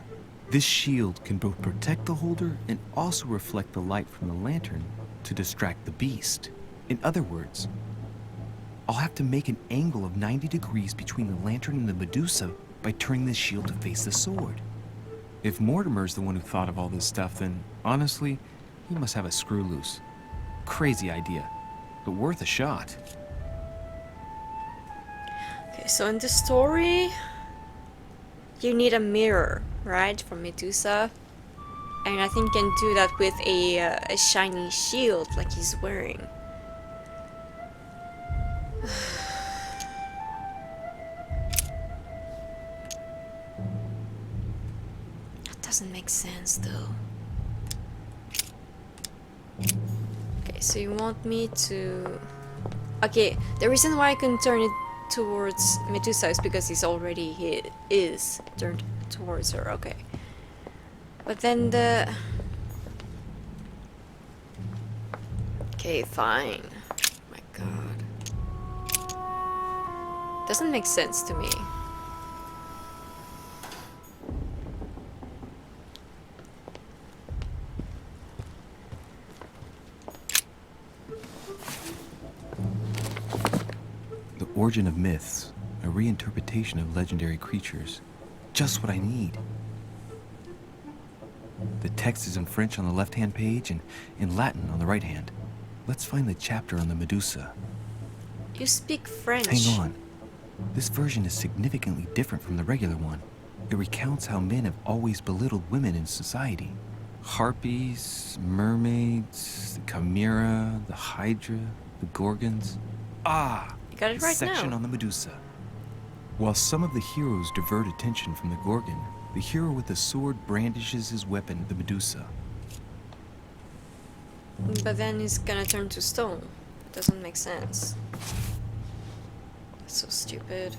Speaker 4: This shield can both protect the holder and also reflect the light from the lantern to distract the beast. In other words, I'll have to make an angle of 90 degrees between the lantern and the Medusa by turning the shield to face the sword. If Mortimer's the one who thought of all this stuff, then honestly, he must have a screw loose. Crazy idea, but worth a shot.
Speaker 1: Okay, so in the story, you need a mirror, right, for Medusa, and I think you can do that with a shiny shield like he's wearing. That doesn't make sense though. Okay, so you want me to... Okay, the reason why I can turn it towards Medusa is because he is turned towards her. Okay, but then the... Okay, fine. My god. Doesn't make sense to me.
Speaker 4: The origin of myths, a reinterpretation of legendary creatures. Just what I need. The text is in French on the left-hand page and in Latin on the right hand. Let's find the chapter on the Medusa.
Speaker 1: You speak French.
Speaker 4: Hang on. This version is significantly different from the regular one. It recounts how men have always belittled women in society. Harpies, mermaids, the chimera, the hydra, the gorgons.
Speaker 1: You got it right
Speaker 4: section
Speaker 1: now.
Speaker 4: on the Medusa. While some of the heroes divert attention from the Gorgon, the hero with the sword brandishes his weapon at the Medusa.
Speaker 1: But then he's gonna turn to stone. It doesn't make sense. That's so stupid.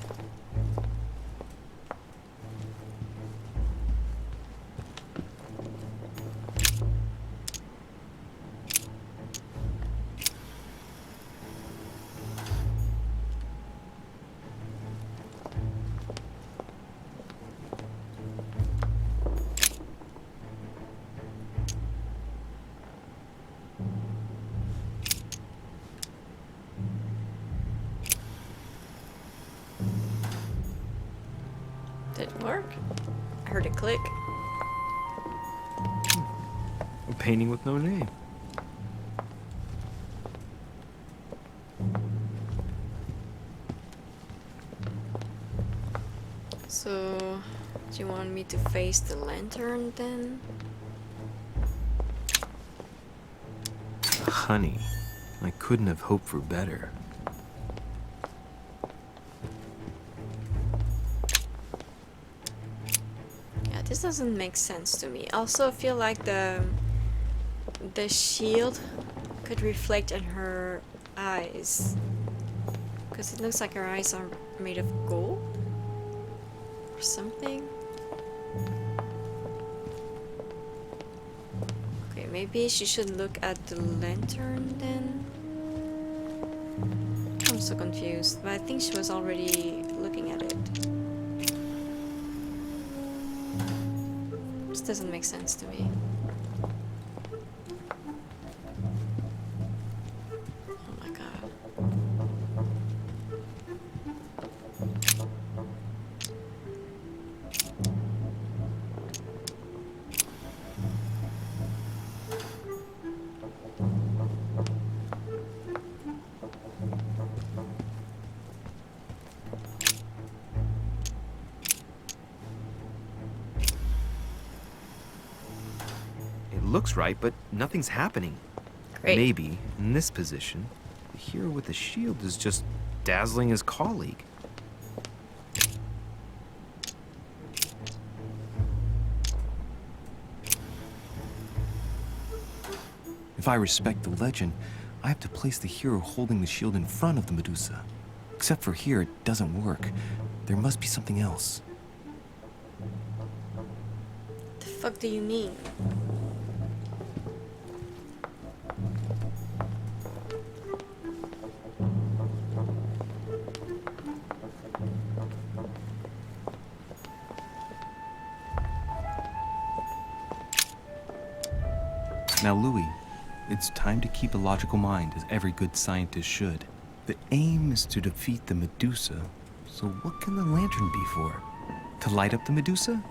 Speaker 1: Did it work? I heard it click.
Speaker 11: A painting with no name.
Speaker 1: So, do you want me to face the lantern then?
Speaker 4: Honey, I couldn't have hoped for better.
Speaker 1: Yeah, this doesn't make sense to me. Also, I feel like the shield could reflect in her eyes, because it looks like her eyes are made of gold or something. Okay, maybe she should look at the lantern then. I'm so confused, but I think she was already looking at it. doesn't make sense to me. Oh my god.
Speaker 4: It looks right, but nothing's happening.
Speaker 1: Great.
Speaker 4: Maybe, in this position, the hero with the shield is just dazzling his colleague.
Speaker 11: If I respect the legend, I have to place the hero holding the shield in front of the Medusa. Except for here, it doesn't work. There must be something else.
Speaker 1: The fuck do you mean?
Speaker 11: Now, Louis, it's time to keep a logical mind, as every good scientist should. The aim is to defeat the Medusa, so what can the lantern be for? To light up the Medusa?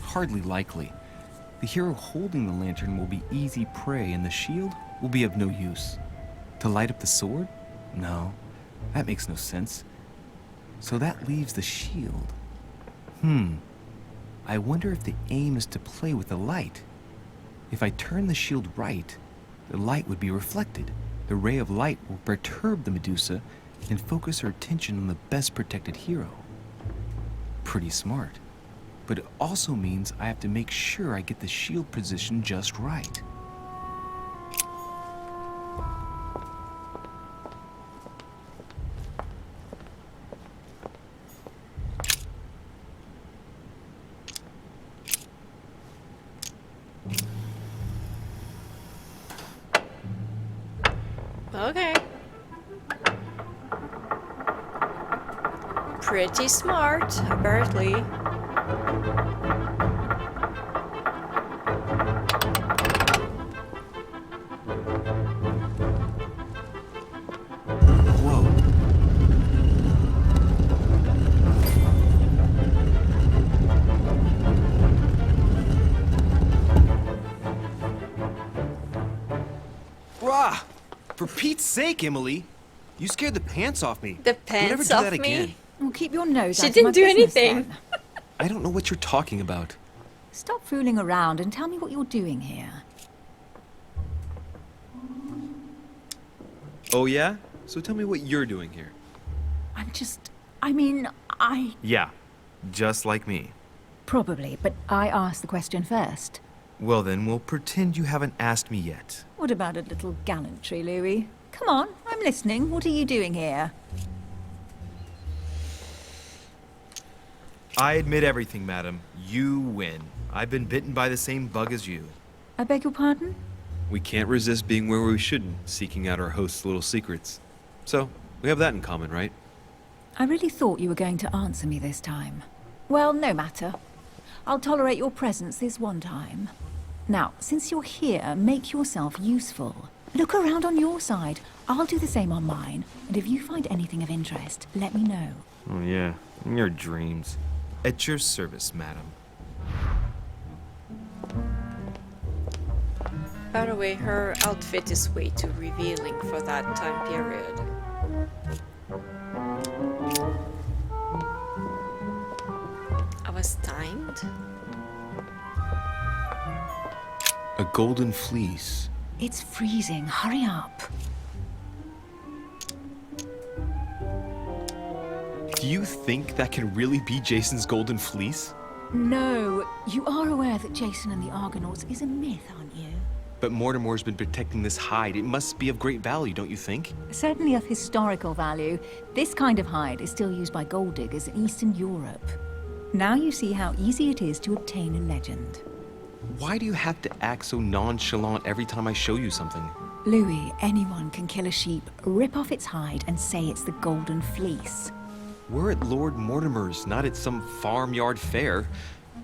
Speaker 11: Hardly likely. The hero holding the lantern will be easy prey, and the shield will be of no use. To light up the sword? No, that makes no sense. So that leaves the shield. I wonder if the aim is to play with the light. If I turn the shield right, the light would be reflected. The ray of light will perturb the Medusa and focus her attention on the best protected hero. Pretty smart. But it also means I have to make sure I get the shield position just right.
Speaker 1: Okay. Pretty smart, apparently.
Speaker 11: Whoa.
Speaker 4: Rah! For Pete's sake, Emily! You scared the pants off me.
Speaker 1: The
Speaker 4: Don't ever
Speaker 1: pants
Speaker 4: do
Speaker 1: off
Speaker 4: that
Speaker 1: me?
Speaker 4: again.
Speaker 8: Well, keep your nose
Speaker 1: She
Speaker 8: out of my
Speaker 1: didn't do
Speaker 8: business,
Speaker 1: anything.
Speaker 8: then.
Speaker 11: I don't know what you're talking about.
Speaker 8: Stop fooling around and tell me what you're doing here.
Speaker 11: Oh yeah? So tell me what you're doing here.
Speaker 4: Yeah, just like me.
Speaker 8: Probably, but I asked the question first.
Speaker 4: Well then, we'll pretend you haven't asked me yet.
Speaker 8: What about a little gallantry, Louis? Come on, I'm listening. What are you doing here?
Speaker 4: I admit everything, madam. You win. I've been bitten by the same bug as you.
Speaker 8: I beg your pardon?
Speaker 11: We can't resist being where we shouldn't, seeking out our host's little secrets. So, we have that in common, right?
Speaker 8: I really thought you were going to answer me this time. Well, no matter. I'll tolerate your presence this one time. Now, since you're here, make yourself useful. Look around on your side. I'll do the same on mine. And if you find anything of interest, let me know.
Speaker 4: Oh yeah, in your dreams. At your service, madam.
Speaker 1: By the way, her outfit is way too revealing for that time period. I was timed?
Speaker 11: A golden fleece.
Speaker 8: It's freezing. Hurry up.
Speaker 11: Do you think that can really be Jason's golden fleece?
Speaker 8: No, you are aware that Jason and the Argonauts is a myth, aren't you?
Speaker 11: But Mortimer's been protecting this hide. It must be of great value, don't you think?
Speaker 8: Certainly of historical value. This kind of hide is still used by gold diggers in Eastern Europe. Now you see how easy it is to obtain a legend.
Speaker 11: Why do you have to act so nonchalant every time I show you something?
Speaker 8: Louis, anyone can kill a sheep, rip off its hide, and say it's the golden fleece.
Speaker 11: We're at Lord Mortimer's, not at some farmyard fair.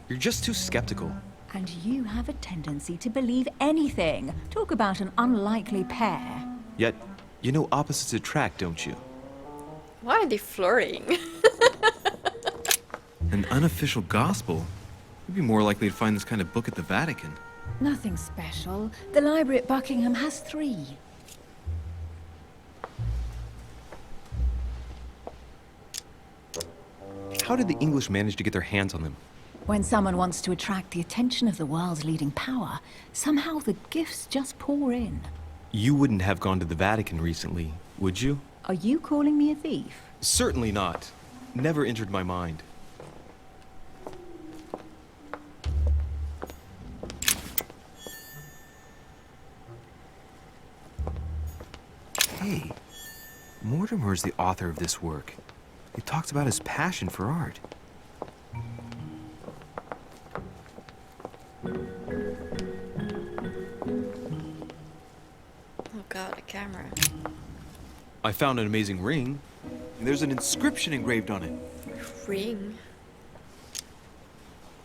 Speaker 11: You're just too skeptical.
Speaker 8: And you have a tendency to believe anything. Talk about an unlikely pair.
Speaker 11: Yet, you know opposites attract, don't you?
Speaker 1: Why are they flirting?
Speaker 11: An unofficial gospel? You'd be more likely to find this kind of book at the Vatican.
Speaker 8: Nothing special. The library at Buckingham has 3.
Speaker 11: How did the English manage to get their hands on them?
Speaker 8: When someone wants to attract the attention of the world's leading power, somehow the gifts just pour in.
Speaker 11: You wouldn't have gone to the Vatican recently, would you?
Speaker 8: Are you calling me a thief?
Speaker 11: Certainly not. Never entered my mind. Hey, Mortimer's the author of this work. He talks about his passion for art.
Speaker 1: Oh god, a camera.
Speaker 11: I found an amazing ring. There's an inscription engraved on it.
Speaker 1: Ring?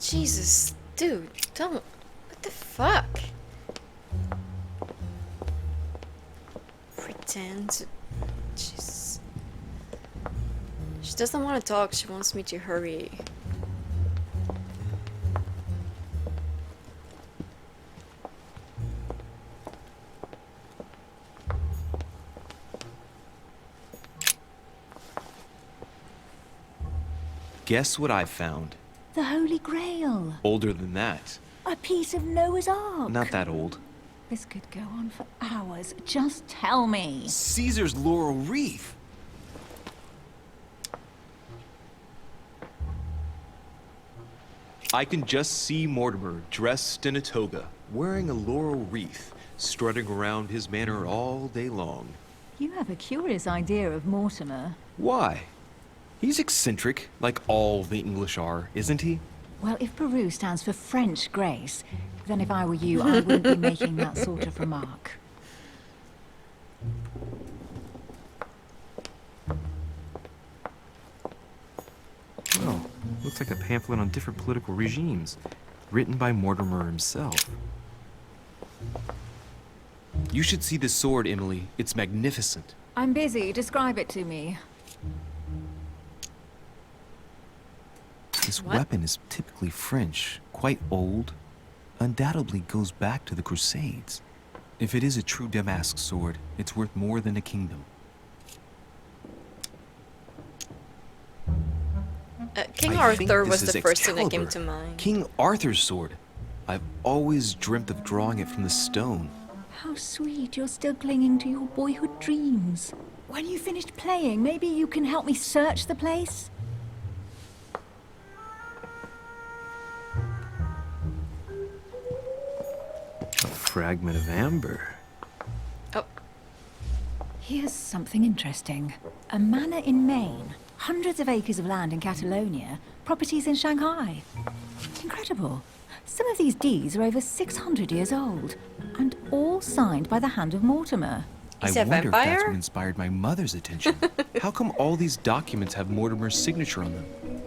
Speaker 1: Jesus, dude, don't. What the fuck? Pretend. Jesus. She doesn't want to talk, she wants me to hurry.
Speaker 11: Guess what I found?
Speaker 8: The Holy Grail.
Speaker 11: Older than that.
Speaker 8: A piece of Noah's Ark.
Speaker 11: Not that old.
Speaker 8: This could go on for hours. Just tell me.
Speaker 11: Caesar's laurel wreath. I can just see Mortimer dressed in a toga, wearing a laurel wreath, strutting around his manor all day long.
Speaker 8: You have a curious idea of Mortimer.
Speaker 11: Why? He's eccentric, like all the English are, isn't he?
Speaker 8: Well, if Peru stands for French grace, then if I were you, I wouldn't be making that sort of remark.
Speaker 11: Oh, looks like a pamphlet on different political regimes, written by Mortimer himself. You should see this sword, Emily. It's magnificent.
Speaker 8: I'm busy. Describe it to me.
Speaker 11: This weapon is typically French, quite old, undoubtedly goes back to the Crusades. If it is a true Damask sword, it's worth more than a kingdom.
Speaker 1: King
Speaker 11: I think
Speaker 1: Arthur
Speaker 11: this
Speaker 1: was
Speaker 11: is
Speaker 1: the first thing that came
Speaker 11: Excalibur,
Speaker 1: to mind.
Speaker 11: King Arthur's sword. I've always dreamt of drawing it from the stone.
Speaker 8: How sweet. You're still clinging to your boyhood dreams. When you finished playing, maybe you can help me search the place?
Speaker 11: A fragment of amber.
Speaker 1: Oh.
Speaker 8: Here's something interesting. A manor in Maine, hundreds of acres of land in Catalonia, properties in Shanghai. Incredible. Some of these deeds are over 600 years old, and all signed by the hand of Mortimer.
Speaker 1: Is
Speaker 11: I
Speaker 1: he a
Speaker 11: wonder if that's
Speaker 1: vampire?
Speaker 11: what inspired my mother's attention. How come all these documents have Mortimer's signature on them?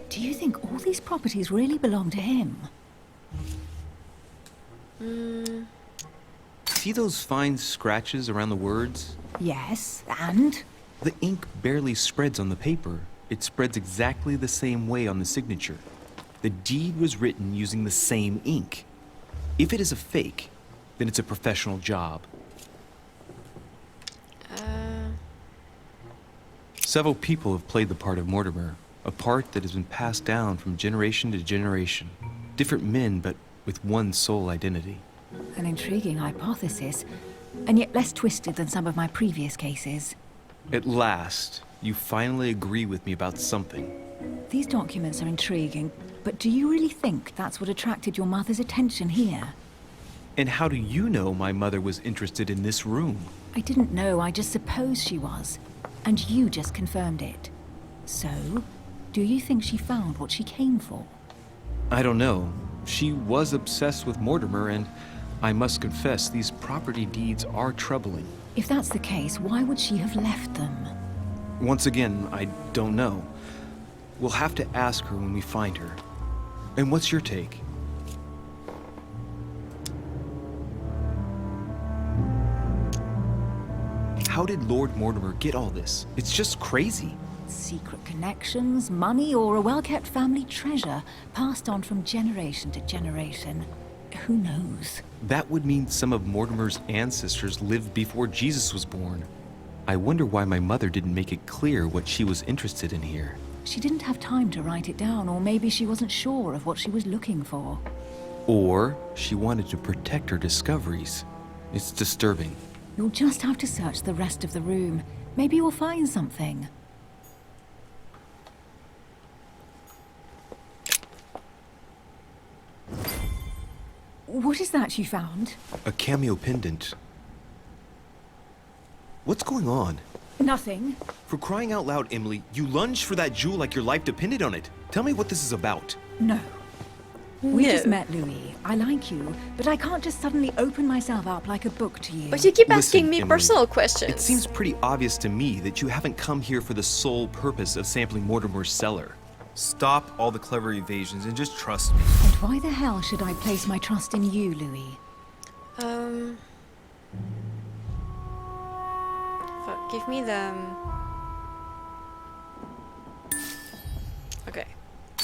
Speaker 8: Do you think all these properties really belong to him?
Speaker 11: See those fine scratches around the words?
Speaker 8: Yes, and?
Speaker 11: The ink barely spreads on the paper. It spreads exactly the same way on the signature. The deed was written using the same ink. If it is a fake, then it's a professional job. Several people have played the part of Mortimer, a part that has been passed down from generation to generation. Different men, but with one sole identity.
Speaker 8: An intriguing hypothesis, and yet less twisted than some of my previous cases.
Speaker 11: At last, you finally agree with me about something.
Speaker 8: These documents are intriguing, but do you really think that's what attracted your mother's attention here?
Speaker 11: And how do you know my mother was interested in this room?
Speaker 8: I didn't know, I just supposed she was. And you just confirmed it. So, do you think she found what she came for?
Speaker 11: I don't know. She was obsessed with Mortimer, and I must confess, these property deeds are troubling.
Speaker 8: If that's the case, why would she have left them?
Speaker 11: Once again, I don't know. We'll have to ask her when we find her. And what's your take? How did Lord Mortimer get all this? It's just crazy.
Speaker 8: Secret connections, money, or a well-kept family treasure passed on from generation to generation. Who knows?
Speaker 11: That would mean some of Mortimer's ancestors lived before Jesus was born. I wonder why my mother didn't make it clear what she was interested in here.
Speaker 8: She didn't have time to write it down, or maybe she wasn't sure of what she was looking for.
Speaker 11: Or she wanted to protect her discoveries. It's disturbing.
Speaker 8: You'll just have to search the rest of the room. Maybe you'll find something. What is that you found?
Speaker 11: A cameo pendant. What's going on?
Speaker 8: Nothing.
Speaker 11: For crying out loud, Emily, you lunged for that jewel like your life depended on it. Tell me what this is about.
Speaker 8: No. We
Speaker 1: No.
Speaker 8: just met, Louis. I like you, but I can't just suddenly open myself up like a book to you.
Speaker 1: But you keep
Speaker 11: Listen,
Speaker 1: asking me
Speaker 11: Emily,
Speaker 1: personal questions.
Speaker 11: It seems pretty obvious to me that you haven't come here for the sole purpose of sampling Mortimer's cellar. Stop all the clever evasions and just trust me.
Speaker 8: And why the hell should I place my trust in you, Louis?
Speaker 1: Fuck, give me the... Okay.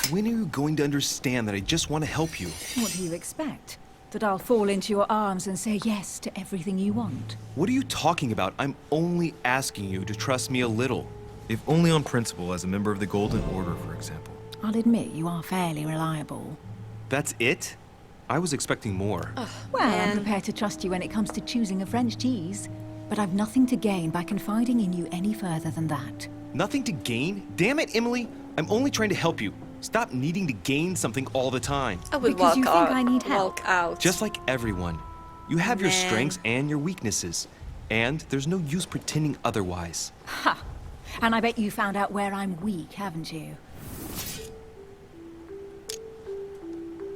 Speaker 11: When are you going to understand that I just want to help you?
Speaker 8: What do you expect? That I'll fall into your arms and say yes to everything you want?
Speaker 11: What are you talking about? I'm only asking you to trust me a little. If only on principle, as a member of the Golden Order, for example.
Speaker 8: I'll admit you are fairly reliable.
Speaker 11: That's it? I was expecting more.
Speaker 8: Well,
Speaker 1: Man.
Speaker 8: I'm prepared to trust you when it comes to choosing a French cheese. But I've nothing to gain by confiding in you any further than that.
Speaker 11: Nothing to gain? Damn it, Emily! I'm only trying to help you. Stop needing to gain something all the time.
Speaker 1: I would
Speaker 8: Because
Speaker 1: walk
Speaker 8: you think
Speaker 1: out.
Speaker 8: I need help?
Speaker 1: Walk out.
Speaker 11: Just like everyone. You have your
Speaker 1: Man.
Speaker 11: strengths and your weaknesses. And there's no use pretending otherwise.
Speaker 8: Ha! And I bet you found out where I'm weak, haven't you?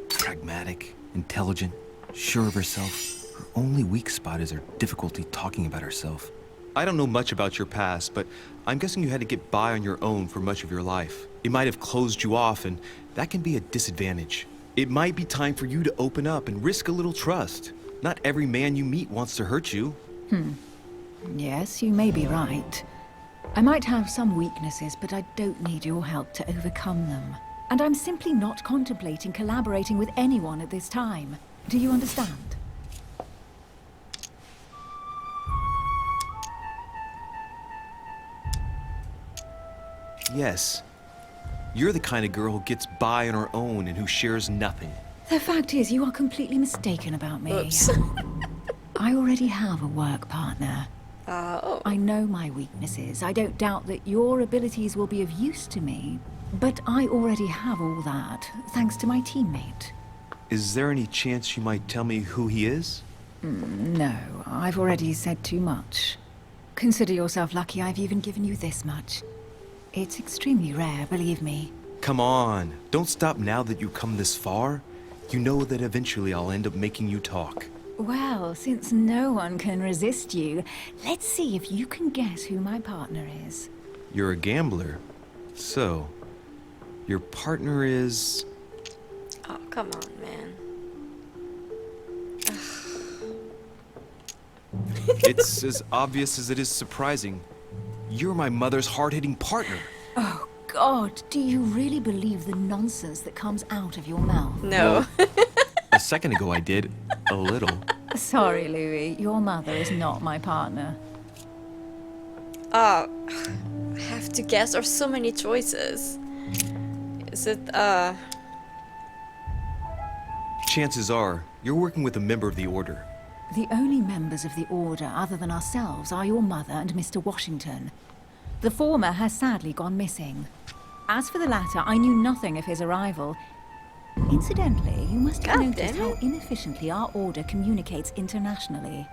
Speaker 11: Pragmatic, intelligent, sure of herself. Her only weak spot is her difficulty talking about herself. I don't know much about your past, but I'm guessing you had to get by on your own for much of your life. It might have closed you off, and that can be a disadvantage. It might be time for you to open up and risk a little trust. Not every man you meet wants to hurt you.
Speaker 8: Yes, you may be right. I might have some weaknesses, but I don't need your help to overcome them. And I'm simply not contemplating collaborating with anyone at this time. Do you understand?
Speaker 11: Yes. You're the kind of girl who gets by on her own and who shares nothing.
Speaker 8: The fact is, you are completely mistaken about me.
Speaker 1: Oops.
Speaker 8: I already have a work partner.
Speaker 1: Oh.
Speaker 8: I know my weaknesses. I don't doubt that your abilities will be of use to me. But I already have all that, thanks to my teammate.
Speaker 11: Is there any chance you might tell me who he is?
Speaker 8: No, I've already said too much. Consider yourself lucky I've even given you this much. It's extremely rare, believe me.
Speaker 11: Come on, don't stop now that you've come this far. You know that eventually I'll end up making you talk.
Speaker 8: Well, since no one can resist you, let's see if you can guess who my partner is.
Speaker 11: You're a gambler. So, your partner is...
Speaker 1: Oh, come on, man.
Speaker 11: It's as obvious as it is surprising. You're my mother's hard-hitting partner.
Speaker 8: Oh, God, do you really believe the nonsense that comes out of your mouth?
Speaker 1: No.
Speaker 11: A second ago I did. A little.
Speaker 8: Sorry, Louis, your mother is not my partner.
Speaker 1: I have to guess. There's so many choices. Is it,
Speaker 11: Chances are, you're working with a member of the Order.
Speaker 8: The only members of the Order other than ourselves are your mother and Mr. Washington. The former has sadly gone missing. As for the latter, I knew nothing of his arrival. Incidentally, you must have
Speaker 1: God
Speaker 8: noticed
Speaker 1: damn
Speaker 8: how
Speaker 1: it.
Speaker 8: inefficiently our Order communicates internationally.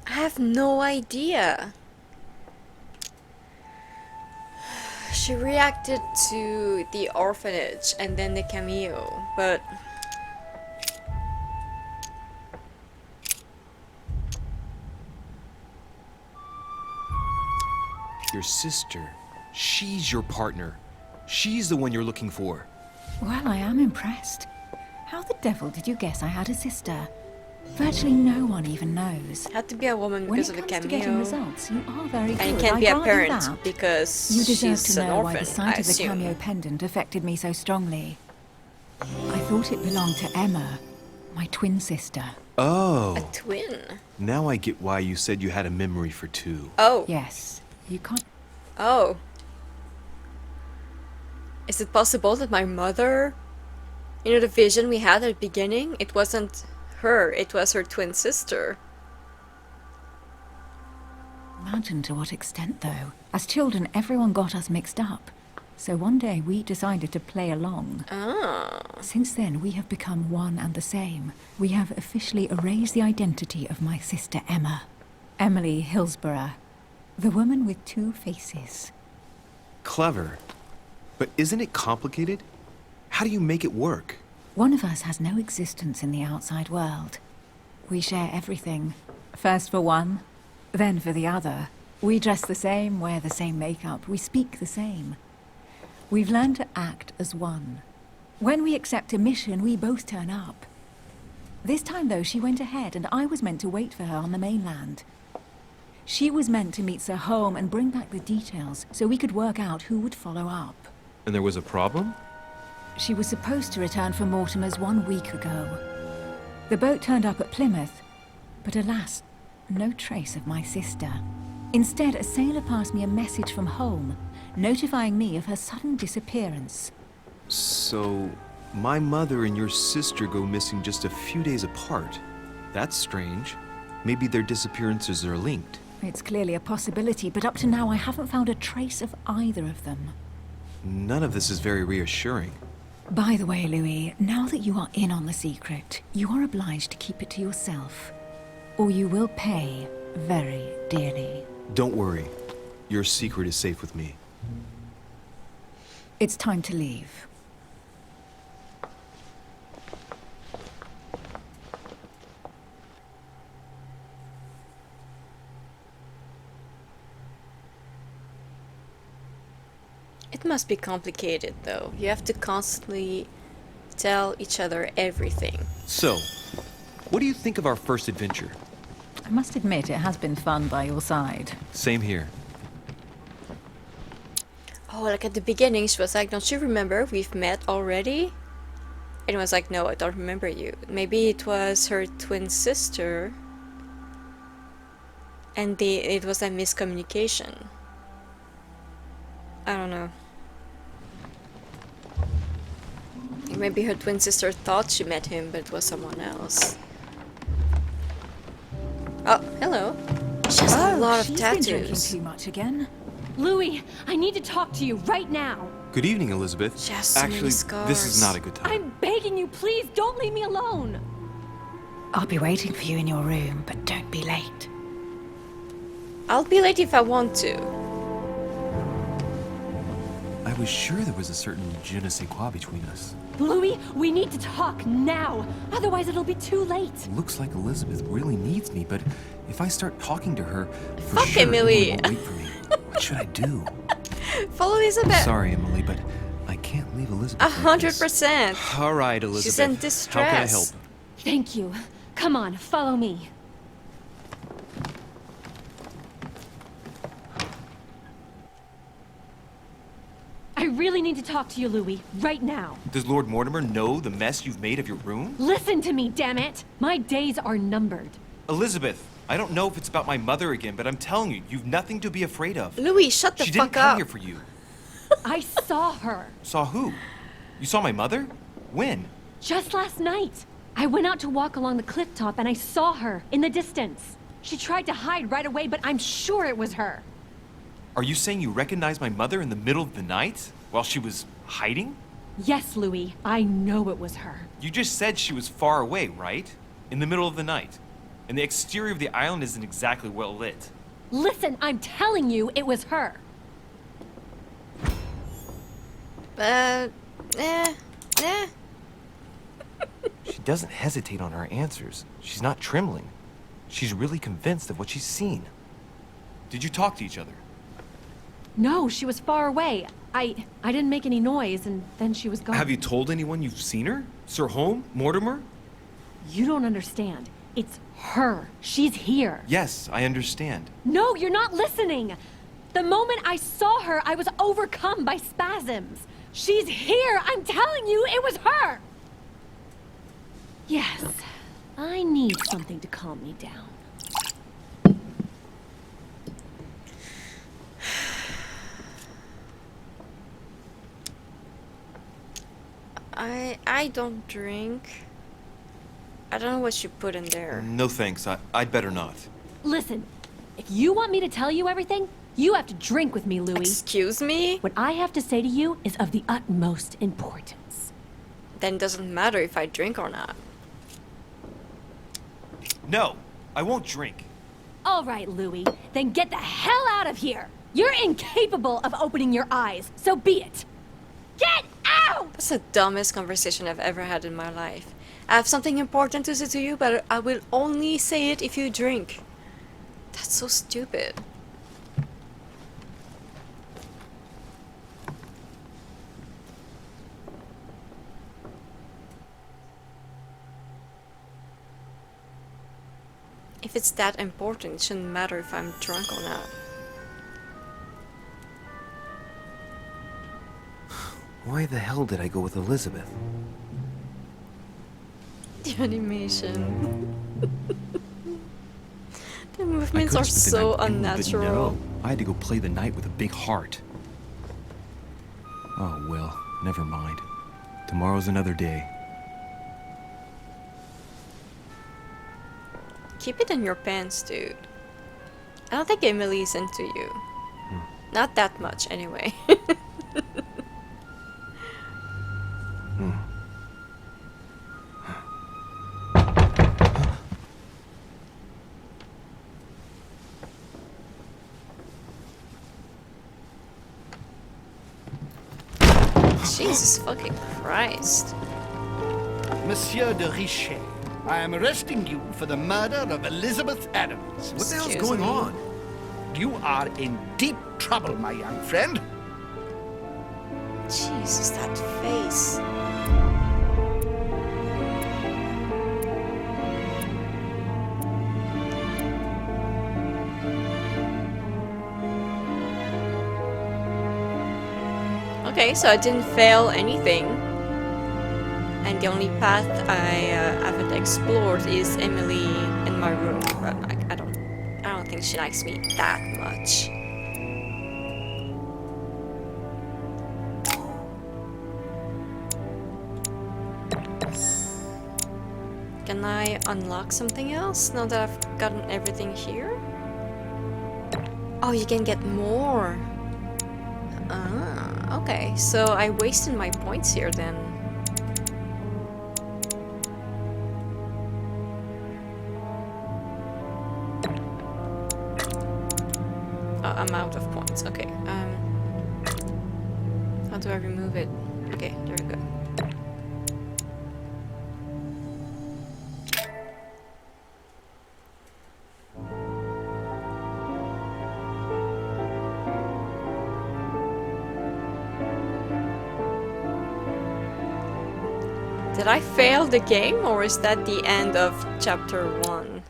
Speaker 1: I have no idea. She reacted to the orphanage and then the cameo, but
Speaker 11: Your sister. She's your partner. She's the one you're looking for.
Speaker 8: Well, I am impressed. How the devil did you guess I had a sister? Virtually no one even knows.
Speaker 1: Had to be a woman
Speaker 8: When
Speaker 1: because
Speaker 8: it
Speaker 1: of the
Speaker 8: comes to getting
Speaker 1: cameo.
Speaker 8: results, you are very good.
Speaker 1: And it can't
Speaker 8: I
Speaker 1: be a
Speaker 8: grant you
Speaker 1: parent
Speaker 8: that.
Speaker 1: because
Speaker 8: You deserve
Speaker 1: she's
Speaker 8: to
Speaker 1: an
Speaker 8: know
Speaker 1: orphan,
Speaker 8: why the sight
Speaker 1: I
Speaker 8: of the
Speaker 1: assume.
Speaker 8: cameo pendant affected me so strongly. I thought it belonged to Emma, my twin sister.
Speaker 11: Oh.
Speaker 1: A twin?
Speaker 11: Now I get why you said you had a memory for two.
Speaker 1: Oh.
Speaker 8: Yes, you can't.
Speaker 1: Oh. Is it possible that my mother... You know the vision we had at the beginning? It wasn't her, it was her twin sister.
Speaker 8: Imagine to what extent, though. As children, everyone got us mixed up. So one day we decided to play along.
Speaker 1: Ah.
Speaker 8: Since then, we have become one and the same. We have officially erased the identity of my sister Emma. Emily Hillsborough. The woman with two faces.
Speaker 11: Clever. But isn't it complicated? How do you make it work?
Speaker 8: One of us has no existence in the outside world. We share everything. First for one, then for the other. We dress the same, wear the same makeup, we speak the same. We've learned to act as one. When we accept a mission, we both turn up. This time, though, she went ahead, and I was meant to wait for her on the mainland. She was meant to meet Sir Home and bring back the details, so we could work out who would follow up.
Speaker 11: And there was a problem?
Speaker 8: She was supposed to return from Mortimer's 1 week ago. The boat turned up at Plymouth, but alas, no trace of my sister. Instead, a sailor passed me a message from home, notifying me of her sudden disappearance.
Speaker 11: So, my mother and your sister go missing just a few days apart. That's strange. Maybe their disappearances are linked.
Speaker 8: It's clearly a possibility, but up to now I haven't found a trace of either of them.
Speaker 11: None of this is very reassuring.
Speaker 8: By the way, Louis, now that you are in on the secret, you are obliged to keep it to yourself, or you will pay very dearly.
Speaker 11: Don't worry. Your secret is safe with me.
Speaker 8: It's time to leave.
Speaker 1: It must be complicated though. You have to constantly tell each other everything.
Speaker 11: So, what do you think of our first adventure?
Speaker 8: I must admit, it has been fun by your side.
Speaker 11: Same here.
Speaker 1: Oh, like at the beginning she was like, don't you remember we've met already? And it was like, no, I don't remember you. Maybe it was her twin sister and it was a miscommunication. I don't know. Maybe her twin sister thought she met him, but it was someone else. Oh, hello. She has a lot of
Speaker 8: she's been drinking
Speaker 1: tattoos.
Speaker 8: too much again.
Speaker 3: Louis, I need to talk to you right now.
Speaker 11: Good evening, Elizabeth.
Speaker 1: She has so many
Speaker 11: Actually, this is
Speaker 1: scars.
Speaker 11: not a good time.
Speaker 3: I'm begging you, please don't leave me alone.
Speaker 8: I'll be waiting for you in your room, but don't be late.
Speaker 1: I'll be late if I want to.
Speaker 11: I was sure there was a certain je ne sais quoi between us.
Speaker 3: Louis, we need to talk now. Otherwise it'll be too late.
Speaker 11: Looks like Elizabeth really needs me, but if I start talking to her, for
Speaker 1: Fuck
Speaker 11: sure
Speaker 1: Emily.
Speaker 11: won't wait for me. What should I do?
Speaker 1: Follow Elizabeth.
Speaker 11: Sorry, Emily, but I can't leave Elizabeth. like this.
Speaker 1: 100%.
Speaker 11: All right, Elizabeth.
Speaker 1: She's in
Speaker 11: How can I help?
Speaker 1: distress.
Speaker 3: Thank you. Come on, follow me. I really need to talk to you, Louis, right now.
Speaker 11: Does Lord Mortimer know the mess you've made of your room?
Speaker 3: Listen to me, damn it! My days are numbered.
Speaker 11: Elizabeth, I don't know if it's about my mother again, but I'm telling you, you've nothing to be afraid of.
Speaker 1: Louis, shut the
Speaker 11: She
Speaker 1: fuck
Speaker 11: didn't come
Speaker 1: up.
Speaker 11: here for you.
Speaker 3: I saw her.
Speaker 11: Saw who? You saw my mother? When?
Speaker 3: Just last night. I went out to walk along the cliff top and I saw her in the distance. She tried to hide right away, but I'm sure it was her.
Speaker 11: Are you saying you recognized my mother in the middle of the night? While she was hiding?
Speaker 3: Yes, Louis, I know it was her.
Speaker 11: You just said she was far away, right? In the middle of the night. And the exterior of the island isn't exactly well lit.
Speaker 3: Listen, I'm telling you, it was her.
Speaker 1: Eh.
Speaker 11: She doesn't hesitate on her answers. She's not trembling. She's really convinced of what she's seen. Did you talk to each other?
Speaker 3: No, she was far away. I didn't make any noise, and then she was gone.
Speaker 11: Have you told anyone you've seen her? Sir Holm? Mortimer?
Speaker 3: You don't understand. It's her. She's here.
Speaker 11: Yes, I understand.
Speaker 3: No, you're not listening! The moment I saw her, I was overcome by spasms. She's here! I'm telling you, it was her! Yes, I need something to calm me down.
Speaker 1: I don't drink. I don't know what you put in there.
Speaker 11: No thanks, I'd better not.
Speaker 3: Listen, if you want me to tell you everything, you have to drink with me, Louis.
Speaker 1: Excuse me?
Speaker 3: What I have to say to you is of the utmost importance.
Speaker 1: Then it doesn't matter if I drink or not.
Speaker 11: No, I won't drink.
Speaker 3: All right, Louis, then get the hell out of here! You're incapable of opening your eyes, so be it! Get out!
Speaker 1: That's the dumbest conversation I've ever had in my life. I have something important to say to you, but I will only say it if you drink. That's so stupid. If it's that important, it shouldn't matter if I'm drunk or not.
Speaker 11: Why the hell did I go with Elizabeth?
Speaker 1: The animation. The
Speaker 11: I
Speaker 1: movements
Speaker 11: could've
Speaker 1: are
Speaker 11: spent the
Speaker 1: so
Speaker 11: night with you, but
Speaker 1: unnatural.
Speaker 11: no. I had to go play the night with a big heart. Oh, well, never mind. Tomorrow's another day.
Speaker 1: Keep it in your pants, dude. I don't think Emily's into you. Not that much, anyway. Jesus fucking Christ.
Speaker 6: Monsieur de Richet, I am arresting you for the murder of Elizabeth Adams.
Speaker 4: What the hell's
Speaker 1: Excuse
Speaker 4: going
Speaker 1: me?
Speaker 4: on?
Speaker 6: You are in deep trouble, my young friend.
Speaker 1: Jesus, that face. Okay, so I didn't fail anything. And the only path I haven't explored is Emily in my room. But I don't think she likes me that much. Can I unlock something else now that I've gotten everything here? Oh, you can get more. Ah, okay. So I wasted my points here then. I'm out of points. Okay. How do I remove it? Okay, there we go. Did I fail the game, or is that the end of chapter 1?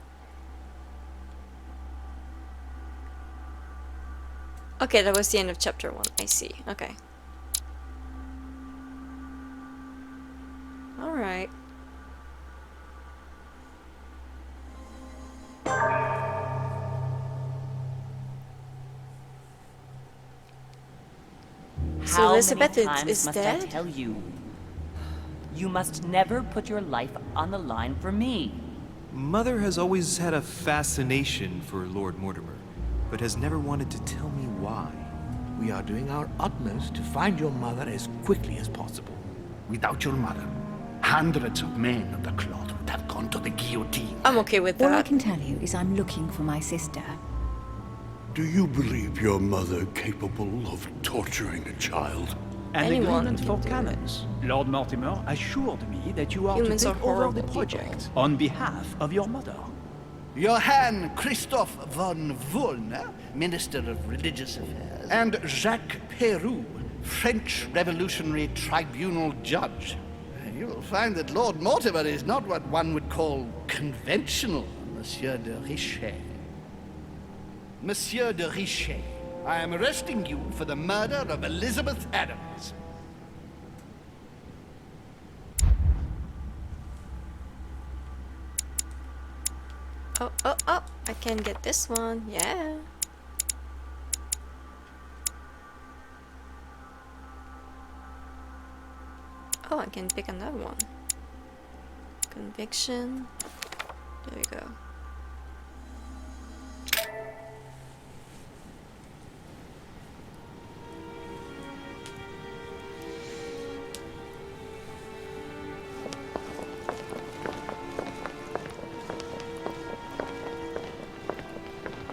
Speaker 1: Okay, that was the end of chapter 1. I see. Okay. Alright. So
Speaker 12: How
Speaker 1: Elizabeth
Speaker 12: many times
Speaker 1: is
Speaker 12: must
Speaker 1: dead?
Speaker 12: I tell you? You must never put your life on the line for me.
Speaker 11: Mother has always had a fascination for Lord Mortimer, but has never wanted to tell me why.
Speaker 5: We are doing our utmost to find your mother as quickly as possible.
Speaker 6: Without your mother, hundreds of men of the cloth would have gone to the guillotine.
Speaker 1: I'm okay with
Speaker 8: All I
Speaker 1: that.
Speaker 8: can tell you is I'm looking for my sister.
Speaker 9: Do you believe your mother capable of torturing a child?
Speaker 10: An
Speaker 1: Anyone
Speaker 10: agreement
Speaker 1: can
Speaker 10: for
Speaker 1: do it.
Speaker 10: cannons. Lord Mortimer, assured me that you are to take over the project on behalf of your mother.
Speaker 1: Humans are horrible people.
Speaker 10: On behalf of your mother.
Speaker 1: Humans are horrible people.
Speaker 10: What?
Speaker 1: Humans are horrible people.
Speaker 6: Johann Christoph von Wollner, Minister of Religious Affairs, and Jacques Peroux, French Revolutionary Tribunal Judge. You will find that Lord Mortimer is not what one would call conventional, Monsieur de Richet. Monsieur de Richet, I am arresting you for the murder of Elizabeth Adams.
Speaker 1: Oh, I can get this one, yeah. Oh, I can pick another one. Conviction. There we go.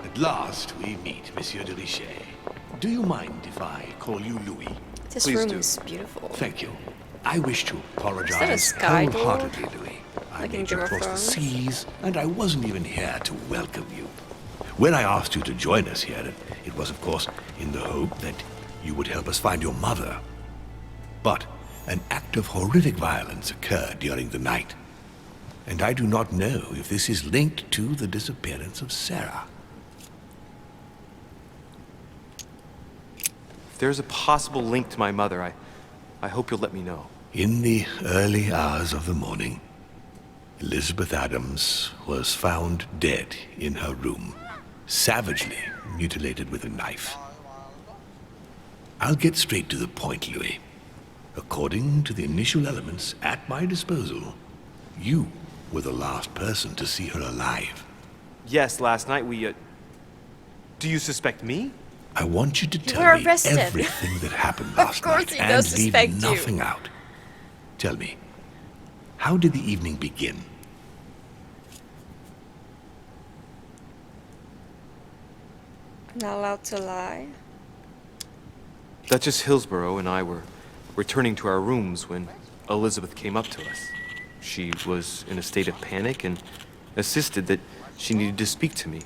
Speaker 5: At last we meet, Monsieur de Richet. Do you mind if I call you Louis?
Speaker 1: This
Speaker 2: Please
Speaker 1: room
Speaker 2: do.
Speaker 1: is beautiful.
Speaker 5: Thank you. I wish to apologize
Speaker 1: Is that a sky door?
Speaker 5: wholeheartedly, Louis. I
Speaker 1: Like in
Speaker 5: made you
Speaker 1: Game of
Speaker 5: cross the
Speaker 1: Thrones?
Speaker 5: seas, and I wasn't even here to welcome you. When I asked you to join us here, it was, of course, in the hope that you would help us find your mother. But an act of horrific violence occurred during the night, and I do not know if this is linked to the disappearance of Sarah.
Speaker 2: If there's a possible link to my mother, I hope you'll let me know.
Speaker 5: In the early hours of the morning, Elizabeth Adams was found dead in her room, savagely mutilated with a knife. I'll get straight to the point, Louis. According to the initial elements at my disposal, you were the last person to see her alive.
Speaker 2: Yes, last night we, Do you suspect me?
Speaker 5: I want you to
Speaker 1: were
Speaker 5: tell me
Speaker 1: arrested.
Speaker 5: everything that happened last
Speaker 1: course
Speaker 5: night
Speaker 1: he
Speaker 5: and
Speaker 1: does
Speaker 5: leave
Speaker 1: suspect you.
Speaker 5: nothing out. Tell me, how did the evening begin?
Speaker 1: Not allowed to lie.
Speaker 2: Duchess Hillsborough and I were returning to our rooms when Elizabeth came up to us. She was in a state of panic and insisted that she needed to speak to me.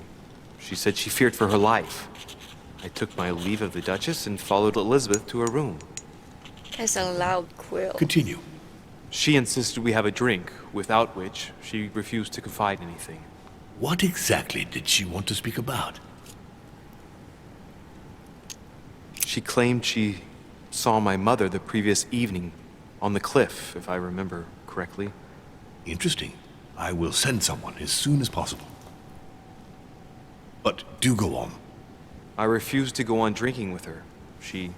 Speaker 2: She said she feared for her life. I took my leave of the Duchess and followed Elizabeth to her room.
Speaker 1: There's a loud quill.
Speaker 5: Continue.
Speaker 2: She insisted we have a drink, without which she refused to confide anything.
Speaker 5: What exactly did she want to speak about?
Speaker 2: She claimed she saw my mother the previous evening on the cliff, if I remember correctly.
Speaker 5: Interesting. I will send someone as soon as possible. But do go on.
Speaker 2: I refused to go on drinking with her. She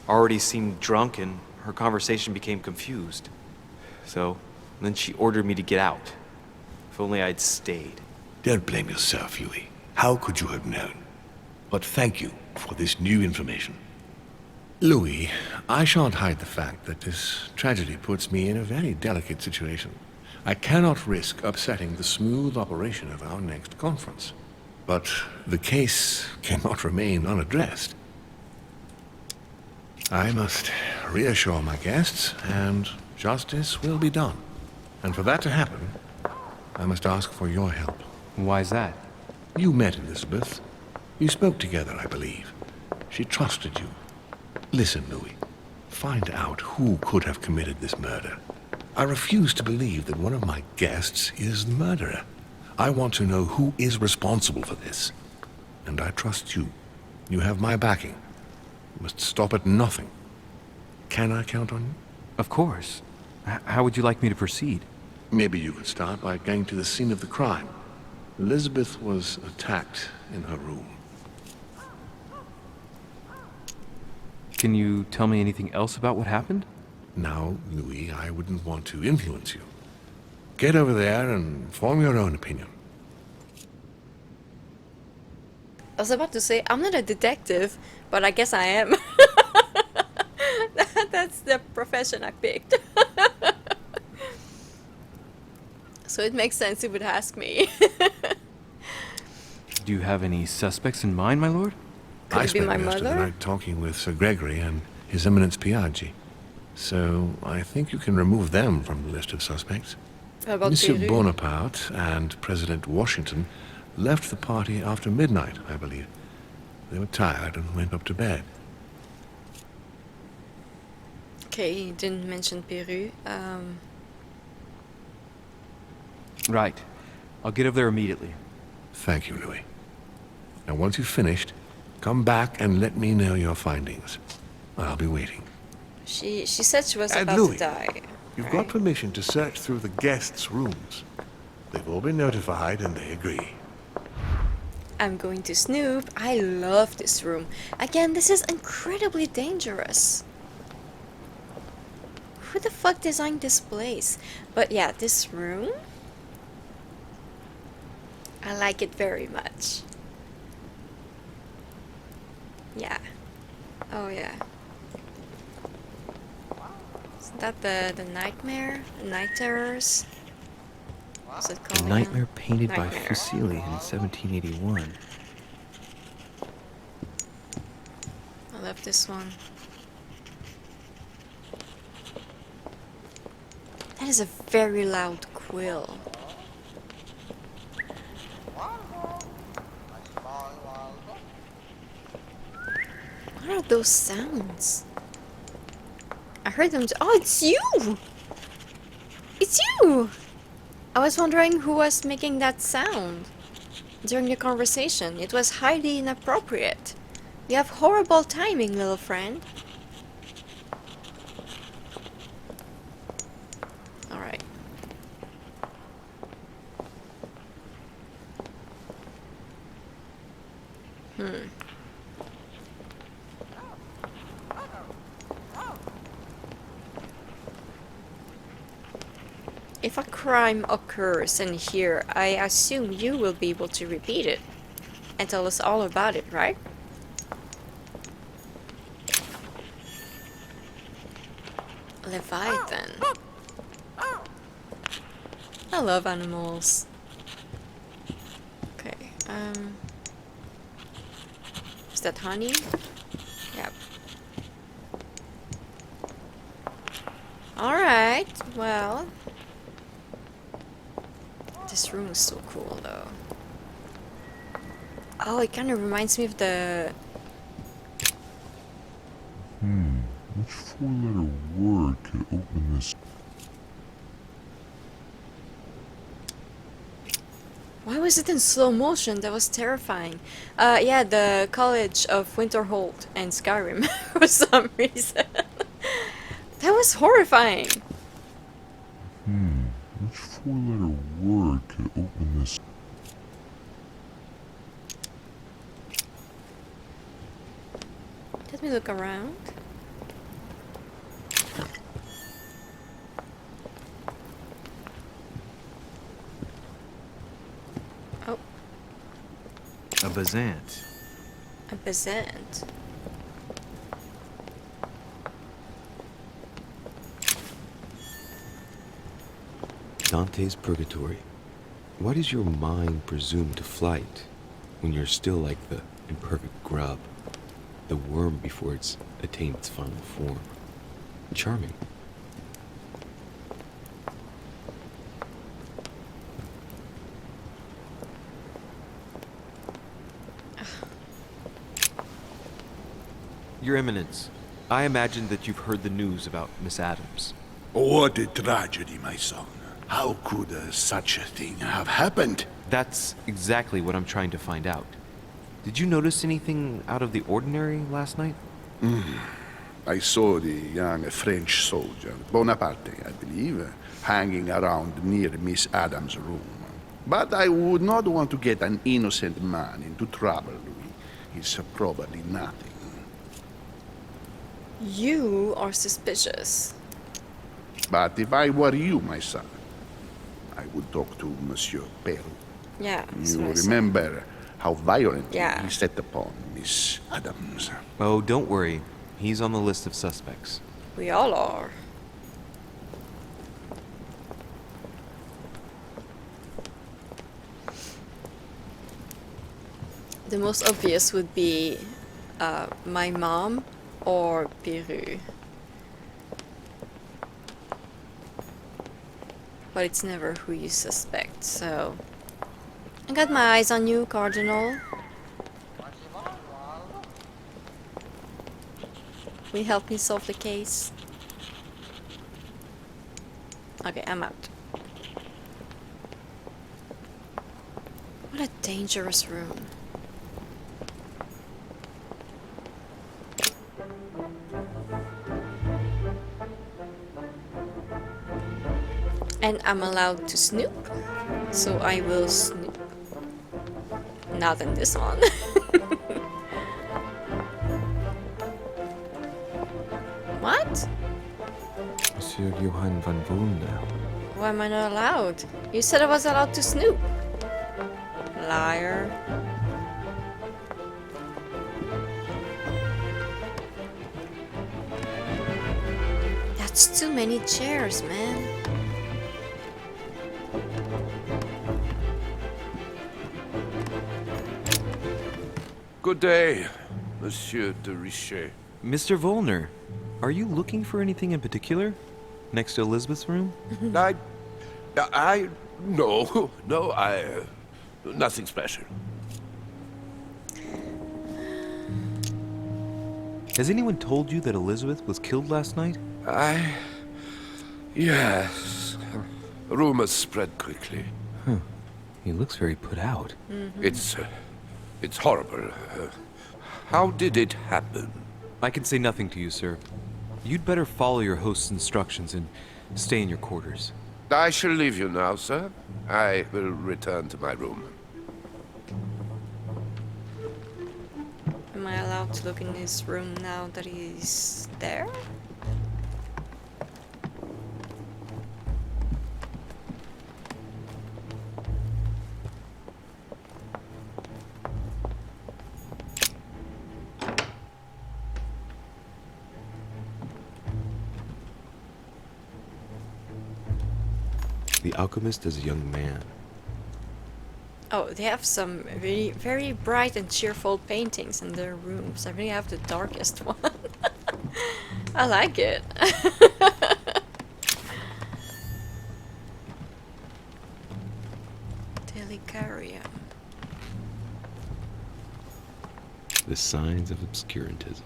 Speaker 2: already seemed drunk and her conversation became confused. So, then she ordered me to get out. If only I'd stayed.
Speaker 5: Don't blame yourself, Louis. How could you have known? But thank you for this new information. Louis, I shan't hide the fact that this tragedy puts me in a very delicate situation. I cannot risk upsetting the smooth operation of our next conference. But the case cannot remain unaddressed. I must reassure my guests, and justice will be done. And for that to happen, I must ask for your help.
Speaker 11: Why is that?
Speaker 5: You met Elizabeth. You spoke together, I believe. She trusted you. Listen, Louis. Find out who could have committed this murder. I refuse to believe that one of my guests is the murderer. I want to know who is responsible for this. And I trust you. You have my backing. You must stop at nothing. Can I count on you?
Speaker 11: Of course. How would you like me to proceed?
Speaker 5: Maybe you could start by going to the scene of the crime. Elizabeth was attacked in her room.
Speaker 11: Can you tell me anything else about what happened?
Speaker 5: Now, Louis, I wouldn't want to influence you. Get over there and form your own opinion.
Speaker 1: I was about to say, I'm not a detective, but I guess I am. That's the profession I picked. So it makes sense he would ask me.
Speaker 11: Do you have any suspects in mind, my lord?
Speaker 1: Could
Speaker 5: I
Speaker 1: it be
Speaker 5: spent
Speaker 1: my
Speaker 5: most of the
Speaker 1: mother?
Speaker 5: night talking with Sir Gregory and His Eminence Piaggi. So I think you can remove them from the list of suspects.
Speaker 1: How about
Speaker 5: Monsieur
Speaker 1: Peru?
Speaker 5: Bonaparte and President Washington left the party after midnight, I believe. They were tired and went up to bed.
Speaker 1: Okay, you didn't mention Peru.
Speaker 4: Right. I'll get over there immediately.
Speaker 5: Thank you, Louis. Now, once you've finished, come back and let me know your findings. I'll be waiting.
Speaker 1: She said she was
Speaker 5: And
Speaker 1: about
Speaker 5: Louis,
Speaker 1: to die.
Speaker 5: You've
Speaker 1: right?
Speaker 5: got permission to search through the guests' rooms. They've all been notified and they agree.
Speaker 1: I'm going to snoop. I love this room. Again, this is incredibly dangerous. Who the fuck designed this place? But yeah, this room, I like it very much. Yeah. Oh yeah. Is that the nightmare? The night terrors? What's it
Speaker 4: The
Speaker 1: called?
Speaker 4: nightmare
Speaker 1: again?
Speaker 4: painted by
Speaker 1: Nightmare.
Speaker 4: Fuseli in 1781.
Speaker 1: I love this one. That is a very loud quill. What are those sounds? I heard them. Oh, it's you! It's you! I was wondering who was making that sound during the conversation. It was highly inappropriate. You have horrible timing, little friend. Alright. If a crime occurs in here, I assume you will be able to repeat it and tell us all about it, right? Leviathan. I love animals. Okay, is that honey? Yep. Alright, well. This room is so cool though. Oh, it kind of reminds me of the...
Speaker 13: Which four-letter word could open this?
Speaker 1: Why was it in slow motion? That was terrifying. Yeah, the College of Winterhold and Skyrim for some reason. That was horrifying.
Speaker 13: Which four-letter word could open this?
Speaker 1: Let me look around. Oh,
Speaker 4: A Bazant.
Speaker 1: a Bazant.
Speaker 14: Dante's Purgatory. Why does your mind presume to flight when you're still like the imperfect grub, the worm before it's attained its final form? Charming.
Speaker 2: Your Eminence, I imagine that you've heard the news about Miss Adams.
Speaker 9: What a tragedy, my son. How could such a thing have happened?
Speaker 2: That's exactly what I'm trying to find out. Did you notice anything out of the ordinary last night?
Speaker 9: I saw the young French soldier, Bonaparte, I believe, hanging around near Miss Adams' room. But I would not want to get an innocent man into trouble, Louis. He's probably nothing.
Speaker 1: You are suspicious.
Speaker 9: But if I were you, my son, I would talk to Monsieur Perrault.
Speaker 1: Yeah, that's
Speaker 9: You
Speaker 1: what I said.
Speaker 9: remember how violently
Speaker 1: Yeah.
Speaker 9: he set upon Miss Adams.
Speaker 2: Oh, don't worry. He's on the list of suspects.
Speaker 1: We all are. The most obvious would be my mom or Peru. But it's never who you suspect, so I got my eyes on you, Cardinal. Will you help me solve the case? Okay, I'm out. What a dangerous room. And I'm allowed to snoop, so I will snoop. Not in this one. What?
Speaker 11: Monsieur Johann van Volner.
Speaker 1: Why am I not allowed? You said I was allowed to snoop. Liar. That's too many chairs, man.
Speaker 7: Good day, Monsieur de Richet.
Speaker 11: Mr. Volner, are you looking for anything in particular? Next to Elizabeth's room?
Speaker 7: No, nothing special.
Speaker 11: Has anyone told you that Elizabeth was killed last night?
Speaker 7: Yes. Rumors spread quickly.
Speaker 11: Huh. He looks very put out.
Speaker 7: It's horrible. How did it happen?
Speaker 11: I can say nothing to you, sir. You'd better follow your host's instructions and stay in your quarters.
Speaker 7: I shall leave you now, sir. I will return to my room.
Speaker 1: Am I allowed to look in his room now that he's there?
Speaker 14: The alchemist is a young man.
Speaker 1: Oh, they have some really very bright and cheerful paintings in their rooms. I really have the darkest one. I like it. Delicaria.
Speaker 14: The signs of obscurantism.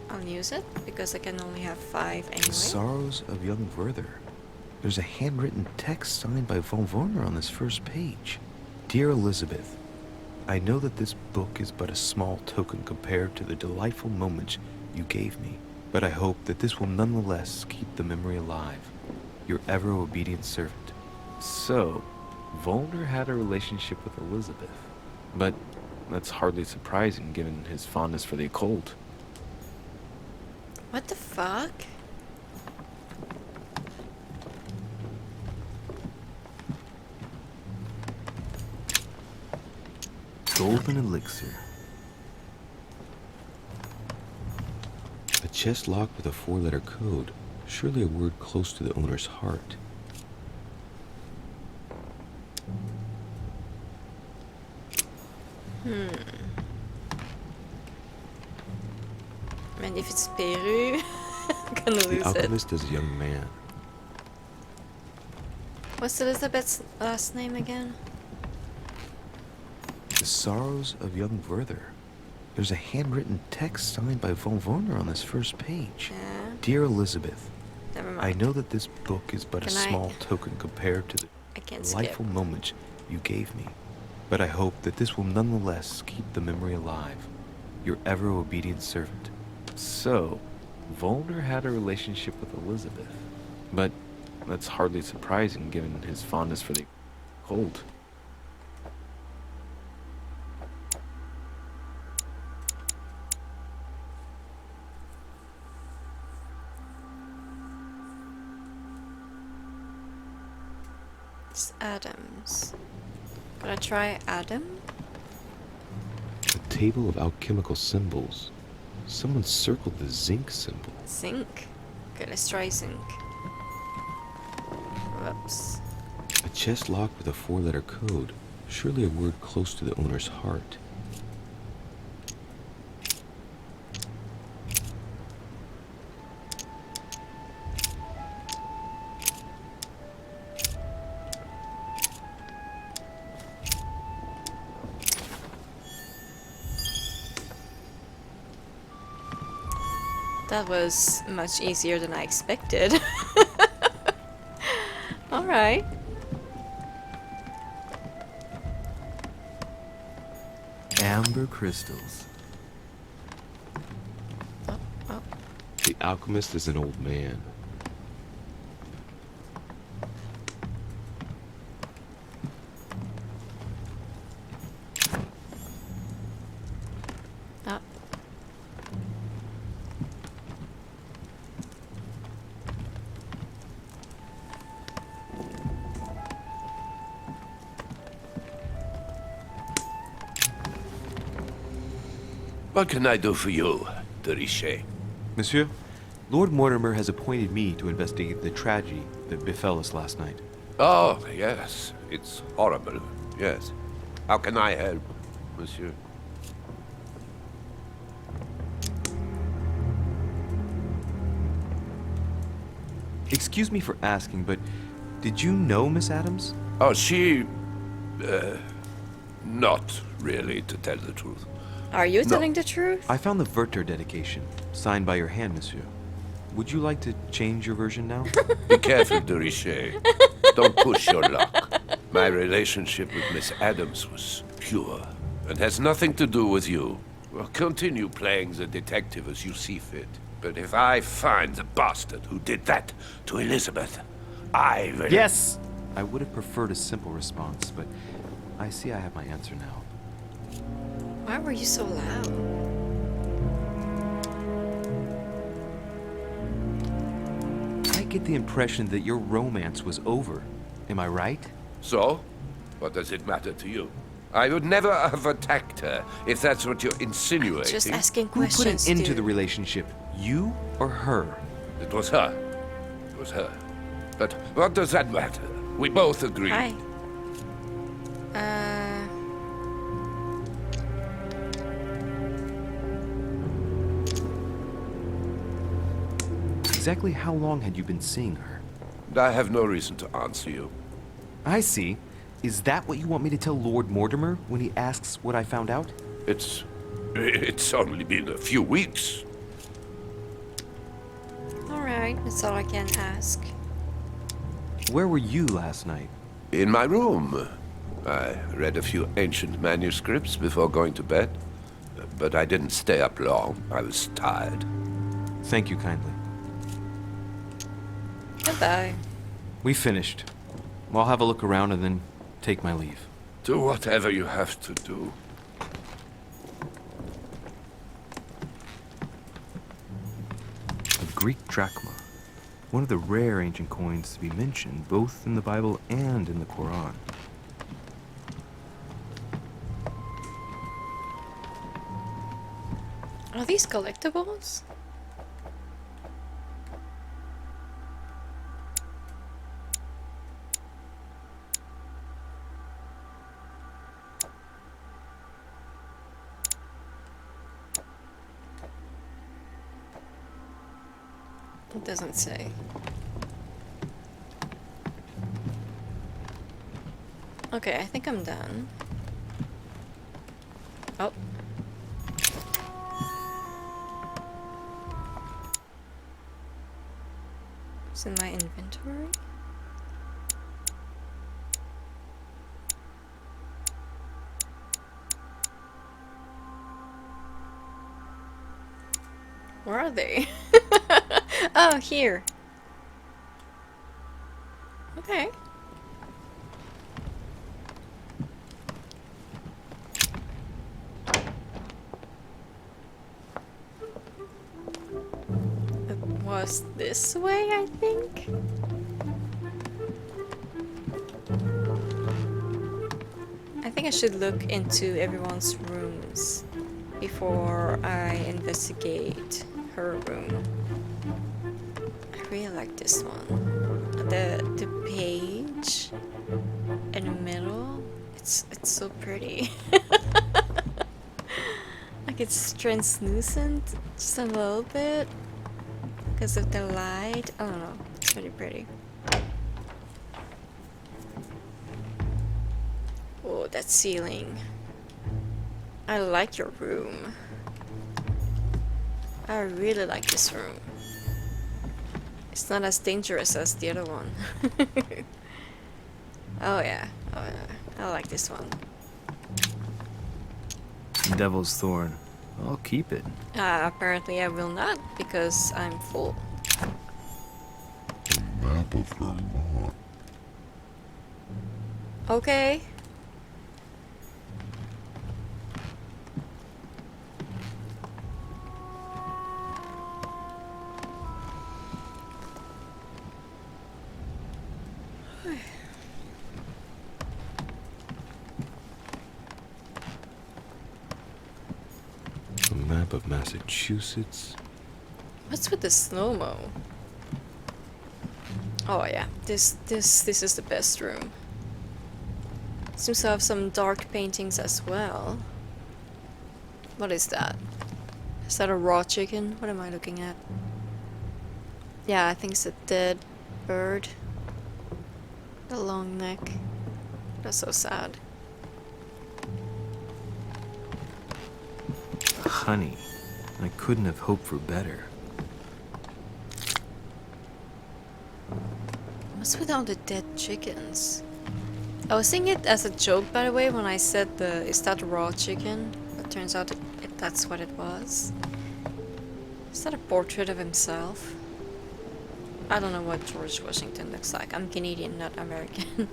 Speaker 1: I'll use it because I can only have 5 anyway.
Speaker 14: The Sorrows of Young Werther. There's a handwritten text signed by von Werner on this first page. Dear Elizabeth, I know that this book is but a small token compared to the delightful moments you gave me, but I hope that this will nonetheless keep the memory alive. Your ever-obedient servant. So, Volner had a relationship with Elizabeth. But that's hardly surprising given his fondness for the occult.
Speaker 1: What the fuck?
Speaker 14: Golden elixir. A chest locked with a 4-letter code. Surely a word close to the owner's heart.
Speaker 1: And if it's Peru, I'm gonna
Speaker 14: The
Speaker 1: lose it.
Speaker 14: alchemist is a young man.
Speaker 1: What's Elizabeth's last name again?
Speaker 14: The Sorrows of Young Werther. There's a handwritten text signed by von Werner on this first page.
Speaker 1: Yeah.
Speaker 14: Dear Elizabeth,
Speaker 1: Never mind.
Speaker 14: I know that this book is but a
Speaker 1: Can I-
Speaker 14: small token compared to the
Speaker 1: I can't
Speaker 14: delightful
Speaker 1: skip.
Speaker 14: moments you gave me, but I hope that this will nonetheless keep the memory alive. Your ever-obedient servant. So, Volner had a relationship with Elizabeth, but that's hardly surprising given his fondness for the occult.
Speaker 1: It's Adams. Could I try Adam?
Speaker 14: A table of alchemical symbols. Someone circled the zinc symbol.
Speaker 1: Zinc. Okay, let's try zinc. Whoops.
Speaker 14: A chest locked with a 4-letter code. Surely a word close to the owner's heart.
Speaker 1: That was much easier than I expected. Alright.
Speaker 4: Amber crystals.
Speaker 14: The alchemist is an old man.
Speaker 1: Oh.
Speaker 7: What can I do for you, de Richet?
Speaker 2: Monsieur, Lord Mortimer has appointed me to investigate the tragedy that befell us last night.
Speaker 7: Oh, yes. It's horrible. Yes. How can I help, monsieur?
Speaker 2: Excuse me for asking, but did you know Miss Adams?
Speaker 7: Oh, she... not really, to tell the truth.
Speaker 1: Are you telling the truth?
Speaker 2: I found the Werther dedication, signed by your hand, monsieur. Would you like to change your version now?
Speaker 7: Be careful, de Richet. Don't push your luck. My relationship with Miss Adams was pure, and has nothing to do with you. Well, continue playing the detective as you see fit. But if I find the bastard who did that to Elizabeth, I will...
Speaker 2: Yes! I would have preferred a simple response, but I see I have my answer now.
Speaker 1: Why were you so loud?
Speaker 2: I get the impression that your romance was over. Am I right?
Speaker 7: So? What does it matter to you? I would never have attacked her, if that's what you're insinuating.
Speaker 1: Just asking
Speaker 2: Who put
Speaker 1: questions,
Speaker 2: an end to
Speaker 1: dude.
Speaker 2: the relationship? You or her?
Speaker 7: It was her. It was her. But what does that matter? We both agree.
Speaker 1: Hi.
Speaker 2: Exactly how long had you been seeing her?
Speaker 7: I have no reason to answer you.
Speaker 2: I see. Is that what you want me to tell Lord Mortimer when he asks what I found out?
Speaker 7: It's only been a few weeks.
Speaker 1: Alright, that's all I can ask.
Speaker 2: Where were you last night?
Speaker 7: In my room. I read a few ancient manuscripts before going to bed. But I didn't stay up long. I was tired.
Speaker 2: Thank you kindly.
Speaker 1: Goodbye.
Speaker 2: We finished. I'll have a look around and then take my leave.
Speaker 7: Do whatever you have to do.
Speaker 4: A Greek drachma. One of the rare ancient coins to be mentioned both in the Bible and in the Quran.
Speaker 1: Are these collectibles? It doesn't say. Okay, I think I'm done. Oh. It's in my inventory. Where are they? Oh, here. Okay. It was this way, I think. I think I should look into everyone's rooms before I investigate her room. I really like this one. The page in the middle. It's so pretty. Like it's translucent just a little bit because of the light. I don't know. It's really pretty. Oh, that ceiling. I like your room. I really like this room. It's not as dangerous as the other one. Oh yeah, I like this one.
Speaker 4: Devil's Thorn. I'll keep it.
Speaker 1: Apparently I will not, because I'm full.
Speaker 13: Map of Vermont.
Speaker 1: Okay.
Speaker 14: A map of Massachusetts.
Speaker 1: What's with the slow-mo? Oh yeah, this is the best room. Seems to have some dark paintings as well. What is that? Is that a raw chicken? What am I looking at? Yeah, I think it's a dead bird. The long neck. That's so sad.
Speaker 4: Honey. I couldn't have hoped for better.
Speaker 1: What's with all the dead chickens? I was saying it as a joke, by the way, when I said is that raw chicken? But turns out that's what it was. Is that a portrait of himself? I don't know what George Washington looks like. I'm Canadian, not American.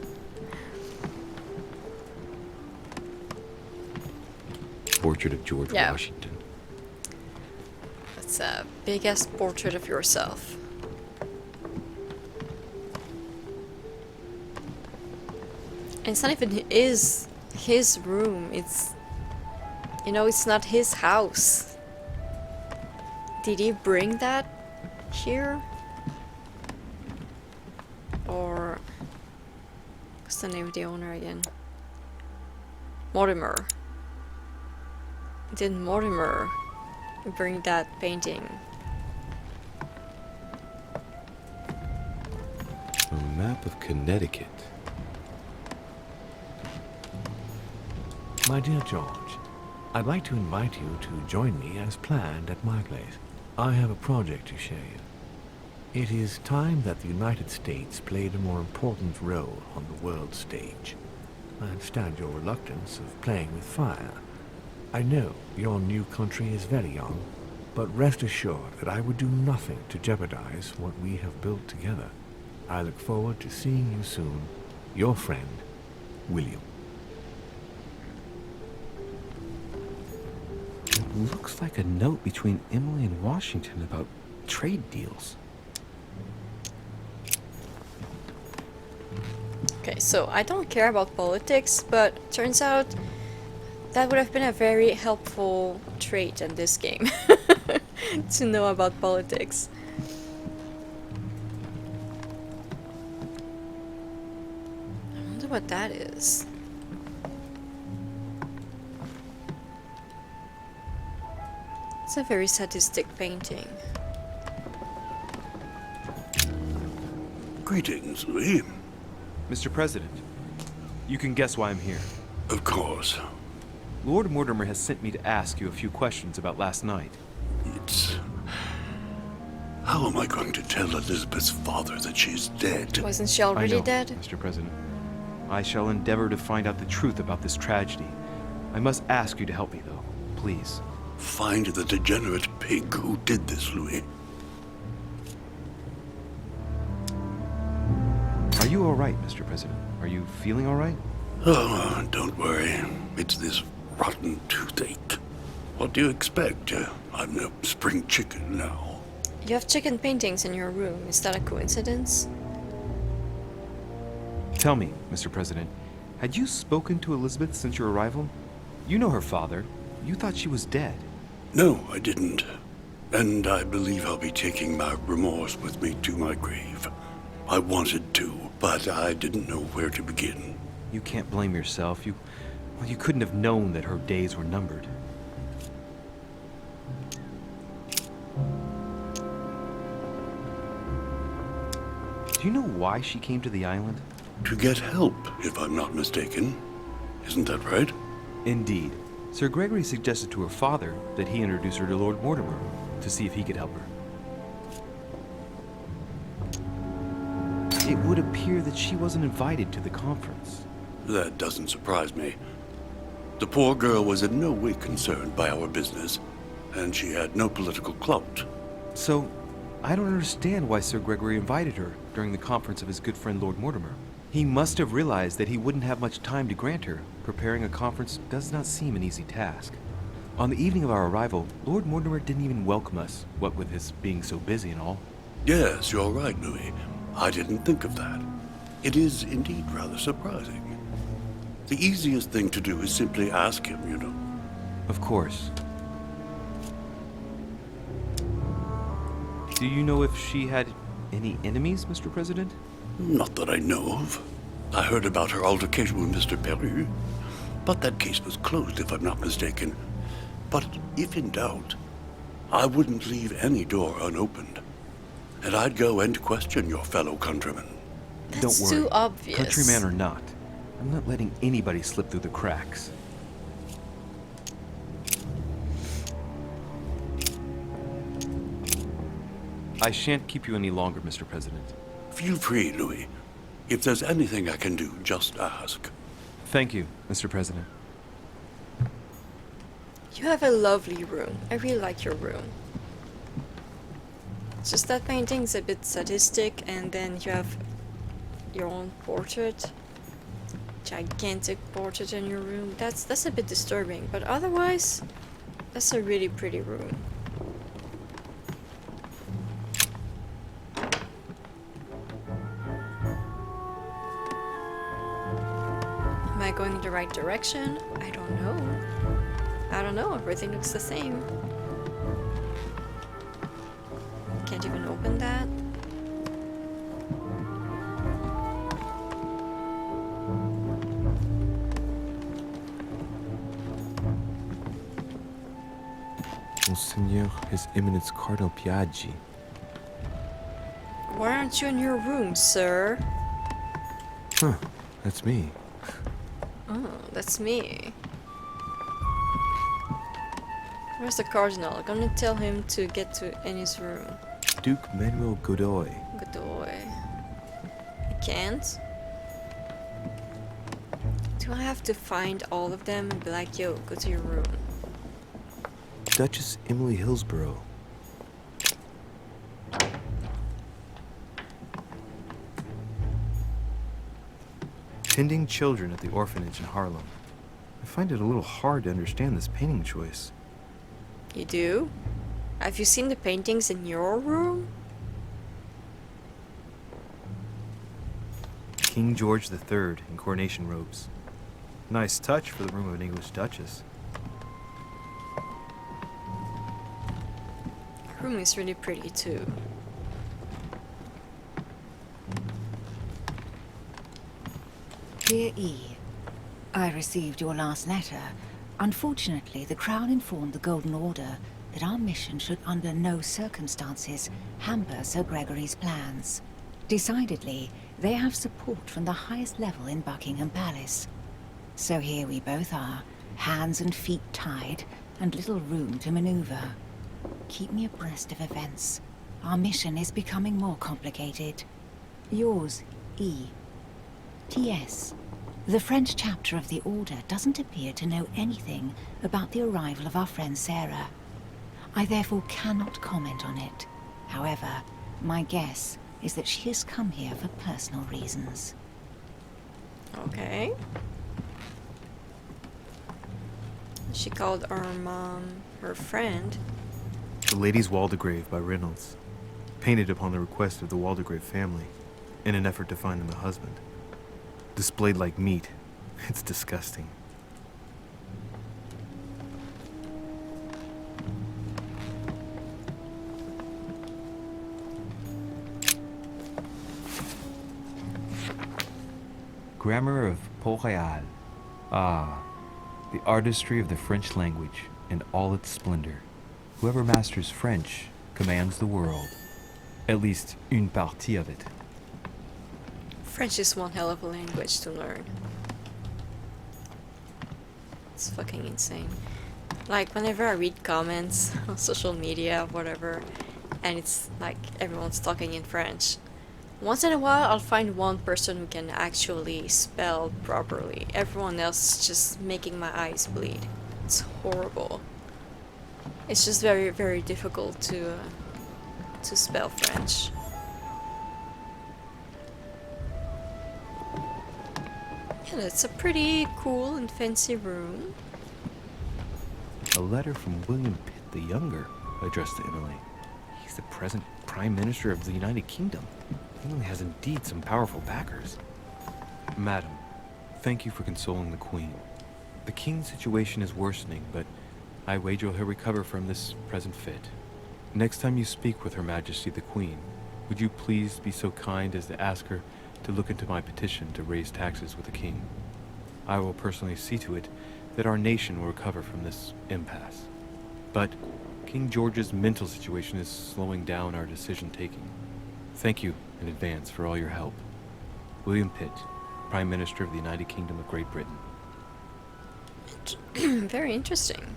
Speaker 14: Portrait of George Washington.
Speaker 1: That's a big-ass portrait of yourself. And it's not even his room. It's, you know, it's not his house. Did he bring that here? Or what's the name of the owner again? Mortimer. Did Mortimer bring that painting?
Speaker 14: A map of Connecticut.
Speaker 5: My dear George, I'd like to invite you to join me as planned at my place. I have a project to show you. It is time that the United States played a more important role on the world stage. I understand your reluctance of playing with fire. I know your new country is very young, but rest assured that I would do nothing to jeopardize what we have built together. I look forward to seeing you soon. Your friend, William.
Speaker 11: It looks like a note between Emily and Washington about trade deals.
Speaker 1: Okay, so I don't care about politics, but turns out that would have been a very helpful trait in this game. To know about politics. I wonder what that is. It's a very sadistic painting.
Speaker 9: Greetings, Louis.
Speaker 2: Mr. President, you can guess why I'm here.
Speaker 9: Of course.
Speaker 2: Lord Mortimer has sent me to ask you a few questions about last night.
Speaker 9: How am I going to tell Elizabeth's father that she's dead?
Speaker 1: Wasn't she already
Speaker 2: I know,
Speaker 1: dead?
Speaker 2: Mr. President. I shall endeavor to find out the truth about this tragedy. I must ask you to help me, though. Please.
Speaker 9: Find the degenerate pig who did this, Louis.
Speaker 2: Are you all right, Mr. President? Are you feeling all right?
Speaker 9: Oh, don't worry. It's this rotten toothache. What do you expect? I'm no spring chicken now.
Speaker 1: You have chicken paintings in your room. Is that a coincidence?
Speaker 2: Tell me, Mr. President, had you spoken to Elizabeth since your arrival? You know her father. You thought she was dead.
Speaker 9: No, I didn't. And I believe I'll be taking my remorse with me to my grave. I wanted to, but I didn't know where to begin.
Speaker 2: You can't blame yourself. You couldn't have known that her days were numbered. Do you know why she came to the island?
Speaker 9: To get help, if I'm not mistaken. Isn't that right?
Speaker 2: Indeed. Sir Gregory suggested to her father that he introduce her to Lord Mortimer.
Speaker 4: to see if he could help her. It would appear that she wasn't invited to the conference.
Speaker 9: That doesn't surprise me. The poor girl was in no way concerned by our business, and she had no political clout.
Speaker 4: So, I don't understand why Sir Gregory invited her during the conference of his good friend Lord Mortimer. He must have realized that he wouldn't have much time to grant her. Preparing a conference does not seem an easy task. On the evening of our arrival, Lord Mortimer didn't even welcome us, what with his being so busy and all.
Speaker 9: Yes, you're right, Louis. I didn't think of that. It is indeed rather surprising. The easiest thing to do is simply ask him, you know.
Speaker 4: Of course. Do you know if she had any enemies, Mr. President?
Speaker 9: Not that I know of. I heard about her altercation with Mr. Peru, but that case was closed, if I'm not mistaken. But if in doubt, I wouldn't leave any door unopened. And I'd go and question your fellow countrymen.
Speaker 1: That's
Speaker 4: Don't worry.
Speaker 1: too obvious.
Speaker 4: Countryman or not, I'm not letting anybody slip through the cracks. I shan't keep you any longer, Mr. President.
Speaker 9: Feel free, Louis. If there's anything I can do, just ask.
Speaker 4: Thank you, Mr. President.
Speaker 1: You have a lovely room. I really like your room. It's just that painting's a bit sadistic, and then you have your own portrait. Gigantic portrait in your room. That's a bit disturbing, but otherwise, that's a really pretty room. Am I going in the right direction? I don't know. I don't know, everything looks the same. Can't even open that.
Speaker 14: Monseigneur, His Eminence Cardinal Piaggi.
Speaker 1: Why aren't you in your room, sir?
Speaker 14: Huh, that's me.
Speaker 1: Oh, that's me. Where's the cardinal? I'm gonna tell him to get in his room.
Speaker 14: Duke Manuel Godoy.
Speaker 1: Godoy. I can't. Do I have to find all of them and be like, yo, go to your room?
Speaker 14: Duchess Emily Hillsborough.
Speaker 4: Tending children at the orphanage in Harlem. I find it a little hard to understand this painting choice.
Speaker 1: You do? Have you seen the paintings in your room?
Speaker 4: King George III in coronation robes. Nice touch for the room of an English duchess.
Speaker 1: Her room is really pretty too.
Speaker 8: Dear E, I received your last letter. Unfortunately, the Crown informed the Golden Order that our mission should under no circumstances hamper Sir Gregory's plans. Decidedly, they have support from the highest level in Buckingham Palace. So here we both are, hands and feet tied, and little room to maneuver. Keep me abreast of events. Our mission is becoming more complicated. Yours, E. T.S. The French chapter of the Order doesn't appear to know anything about the arrival of our friend Sarah. I therefore cannot comment on it. However, my guess is that she has come here for personal reasons.
Speaker 1: Okay. She called our mom her friend.
Speaker 4: The Lady's Waldegrave by Reynolds. Painted upon the request of the Waldegrave family, in an effort to find them a husband. Displayed like meat. It's disgusting.
Speaker 11: Grammar of Port-Royal. Ah, the artistry of the French language in all its splendor. Whoever masters French commands the world. At least une partie of it.
Speaker 1: French is one hell of a language to learn. It's fucking insane. Like, whenever I read comments on social media, whatever, and it's like everyone's talking in French, once in a while I'll find one person who can actually spell properly. Everyone else is just making my eyes bleed. It's horrible. It's just very, very difficult to spell French. Yeah, that's a pretty cool and fancy room.
Speaker 11: A letter from William Pitt the Younger, addressed to Emily. He's the present Prime Minister of the United Kingdom. Emily has indeed some powerful backers. Madam, thank you for consoling the Queen. The King's situation is worsening, but I wager he'll recover from this present fit. Next time you speak with Her Majesty the Queen, would you please be so kind as to ask her to look into my petition to raise taxes with the King? I will personally see to it that our nation will recover from this impasse. But King George's mental situation is slowing down our decision-taking. Thank you in advance for all your help. William Pitt, Prime Minister of the United Kingdom of Great Britain.
Speaker 1: Very interesting.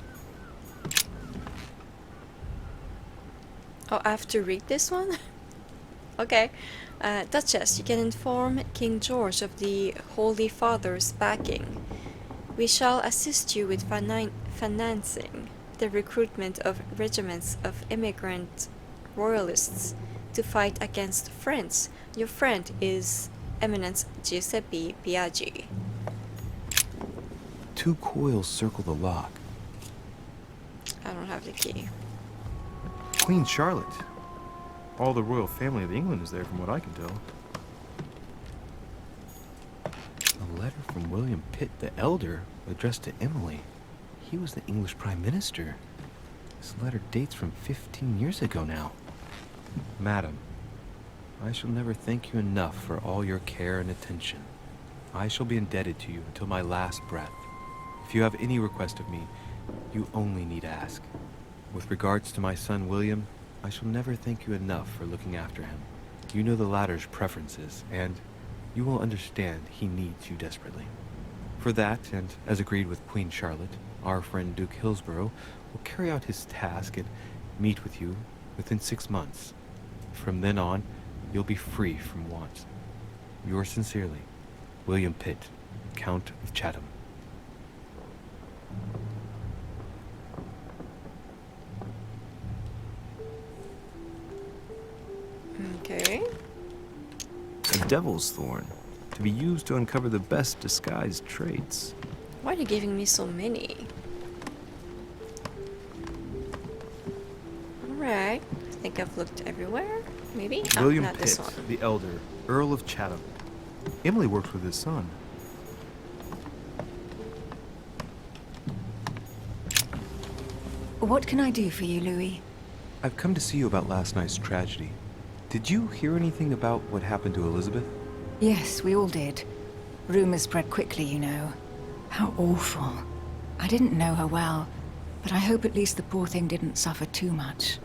Speaker 1: Oh, I have to read this one? Okay. Duchess, you can inform King George of the Holy Father's backing. We shall assist you with financing the recruitment of regiments of immigrant royalists to fight against France. Your friend is Eminence Giuseppe Biaggi.
Speaker 11: 2 coils circle the lock.
Speaker 1: I don't have the key.
Speaker 4: Queen Charlotte. All the royal family of England is there from what I can tell.
Speaker 11: A letter from William Pitt the Elder, addressed to Emily. He was the English Prime Minister. This letter dates from 15 years ago now. Madam, I shall never thank you enough for all your care and attention. I shall be indebted to you until my last breath. If you have any request of me, you only need ask. With regards to my son William, I shall never thank you enough for looking after him. You know the latter's preferences, and you will understand he needs you desperately. For that, and as agreed with Queen Charlotte, our friend Duke Hillsborough will carry out his task and meet with you within 6 months. From then on, you'll be free from want. Yours sincerely, William Pitt, Count of Chatham.
Speaker 1: Okay.
Speaker 4: A devil's thorn, to be used to uncover the best disguised traits.
Speaker 1: Why are you giving me so many? Alright. I think I've looked everywhere. Maybe?
Speaker 4: William
Speaker 1: not this
Speaker 4: Pitt,
Speaker 1: one.
Speaker 4: the Elder, Earl of Chatham. Emily works with his son.
Speaker 8: What can I do for you, Louis?
Speaker 11: I've come to see you about last night's tragedy. Did you hear anything about what happened to Elizabeth?
Speaker 8: Yes, we all did. Rumors spread quickly, you know. How awful. I didn't know her well, but I hope at least the poor thing didn't suffer too much.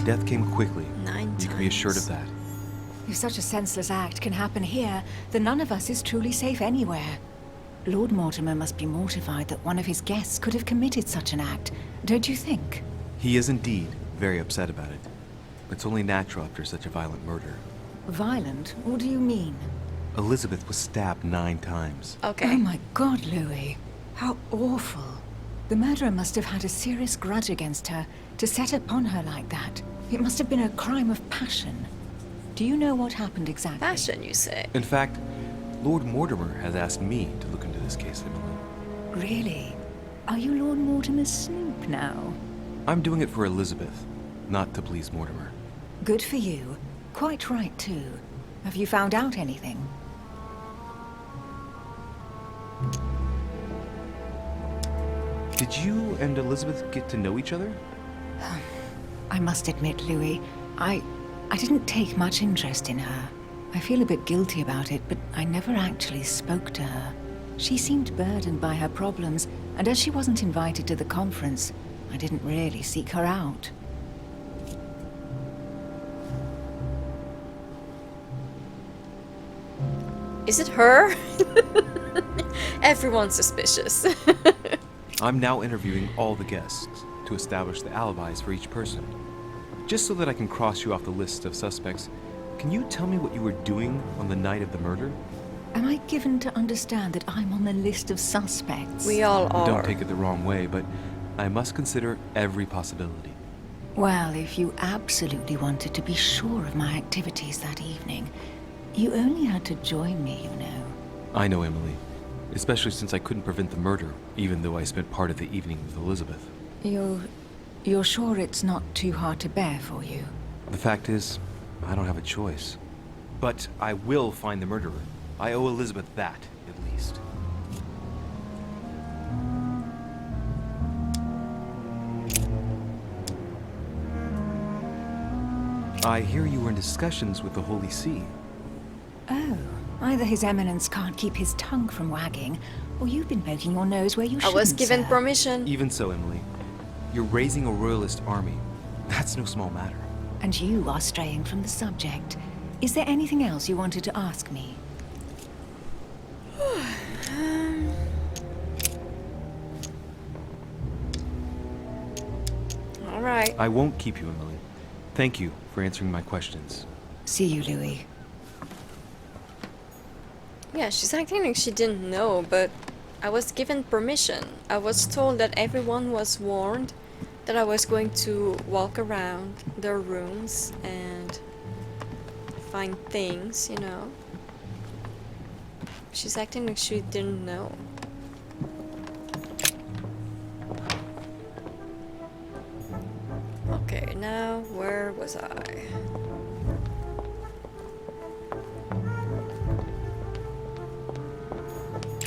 Speaker 11: Death came quickly.
Speaker 1: 9
Speaker 11: You can be assured of that.
Speaker 8: If such a senseless act can happen here, then none of us is truly safe anywhere. Lord Mortimer must be mortified that one of his guests could have committed such an act, don't you think?
Speaker 11: He is indeed very upset about it. It's only natural after such a violent murder.
Speaker 8: Violent? What do you mean?
Speaker 11: Elizabeth was stabbed 9 times.
Speaker 1: Okay.
Speaker 8: Oh my God, Louis. How awful. The murderer must have had a serious grudge against her to set upon her like that. It must have been a crime of passion. Do you know what happened exactly?
Speaker 1: Passion, you say?
Speaker 11: In fact, Lord Mortimer has asked me to look into this case, Emily.
Speaker 8: Really? Are you Lord Mortimer's snoop now?
Speaker 11: I'm doing it for Elizabeth, not to please Mortimer.
Speaker 8: Good for you. Quite right, too. Have you found out anything?
Speaker 11: Did you and Elizabeth get to know each other?
Speaker 8: I must admit, Louis, I didn't take much interest in her. I feel a bit guilty about it, but I never actually spoke to her. She seemed burdened by her problems, and as she wasn't invited to the conference, I didn't really seek her out.
Speaker 1: Is it her? Everyone's suspicious.
Speaker 11: I'm now interviewing all the guests to establish the alibis for each person. Just so that I can cross you off the list of suspects, can you tell me what you were doing on the night of the murder?
Speaker 8: Am I given to understand that I'm on the list of suspects?
Speaker 1: We all are.
Speaker 11: Don't take it the wrong way, but I must consider every possibility.
Speaker 8: Well, if you absolutely wanted to be sure of my activities that evening, you only had to join me, you know.
Speaker 11: I know, Emily. Especially since I couldn't prevent the murder, even though I spent part of the evening with Elizabeth.
Speaker 8: You're sure it's not too hard to bear for you?
Speaker 11: The fact is, I don't have a choice. But I will find the murderer. I owe Elizabeth that, at least. I hear you were in discussions with the Holy See.
Speaker 8: Oh, either His Eminence can't keep his tongue from wagging, or you've been poking your nose where you shouldn't,
Speaker 1: I was given
Speaker 8: sir.
Speaker 1: permission.
Speaker 11: Even so, Emily, you're raising a royalist army. That's no small matter.
Speaker 8: And you are straying from the subject. Is there anything else you wanted to ask me?
Speaker 1: All right.
Speaker 11: I won't keep you, Emily. Thank you for answering my questions.
Speaker 8: See you, Louis.
Speaker 1: Yeah, she's acting like she didn't know, but I was given permission. I was told that everyone was warned that I was going to walk around their rooms and find things, you know. She's acting like she didn't know. Okay, now where was I?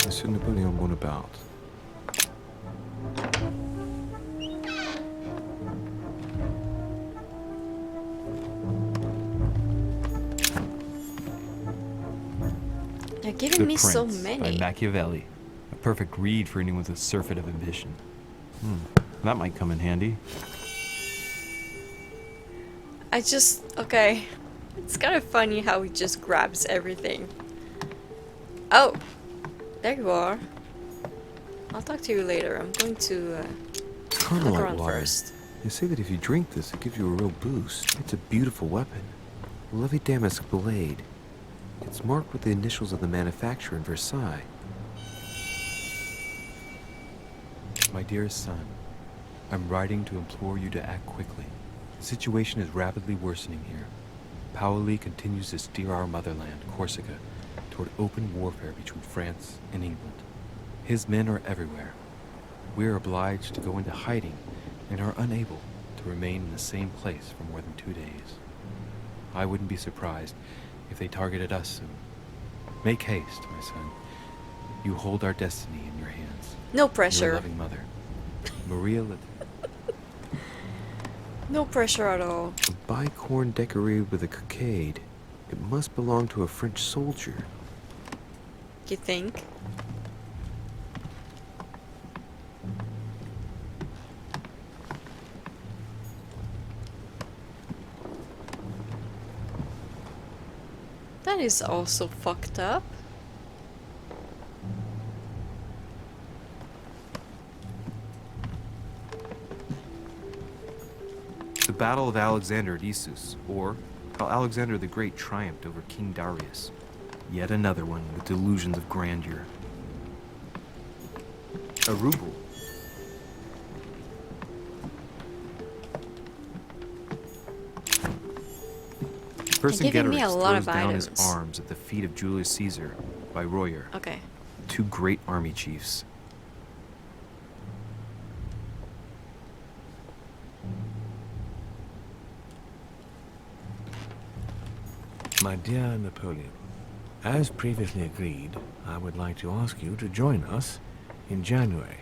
Speaker 14: Monsieur Napoleon Bonaparte.
Speaker 1: They're giving
Speaker 11: The
Speaker 1: me so
Speaker 11: Prince by
Speaker 1: many.
Speaker 11: Machiavelli. A perfect read for anyone with a surfeit of ambition. That might come in handy.
Speaker 1: Okay. It's kind of funny how he just grabs everything. Oh, there you are. I'll talk to you later. I'm going to look
Speaker 14: Carmelite
Speaker 1: around
Speaker 14: water.
Speaker 1: first.
Speaker 14: They say that if you drink this, it gives you a real boost. It's a beautiful weapon. A lovely damask blade. It's marked with the initials of the manufacturer in Versailles.
Speaker 11: My dearest son, I'm writing to implore you to act quickly. The situation is rapidly worsening here. Paoli continues to steer our motherland, Corsica, toward open warfare between France and England. His men are everywhere. We are obliged to go into hiding and are unable to remain in the same place for more than 2 days. I wouldn't be surprised if they targeted us soon. Make haste, my son. You hold our destiny in your hands.
Speaker 1: No
Speaker 11: Your
Speaker 1: pressure.
Speaker 11: loving mother, Maria
Speaker 1: No pressure at all.
Speaker 14: A bicorn decorated with a cockade. It must belong to a French soldier.
Speaker 1: You think? That is also fucked up.
Speaker 11: The Battle of Alexander at Issus, or how Alexander the Great triumphed over King Darius. Yet another one with delusions of grandeur. A ruble.
Speaker 1: giving me a
Speaker 11: Vercingetorix
Speaker 1: lot of
Speaker 11: throws down his
Speaker 1: items.
Speaker 11: arms at the feet of Julius Caesar by Royer,
Speaker 1: Okay.
Speaker 11: two great army chiefs.
Speaker 5: My dear Napoleon, as previously agreed, I would like to ask you to join us in January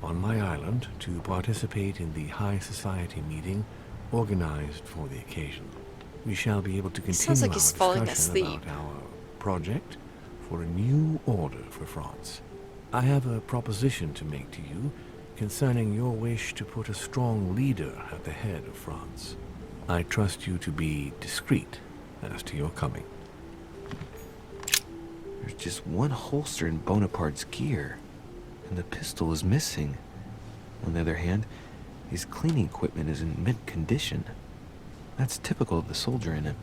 Speaker 5: on my island to participate in the High Society meeting organized for the occasion. We shall be able to continue
Speaker 1: Sounds like
Speaker 5: our
Speaker 1: he's falling
Speaker 5: discussion
Speaker 1: asleep.
Speaker 5: about our project for a new order for France. I have a proposition to make to you concerning your wish to put a strong leader at the head of France. I trust you to be discreet as to your coming.
Speaker 2: There's just one holster in Bonaparte's gear, and the pistol is missing. On the other hand, his cleaning equipment is in mint condition. That's typical of the soldier in him.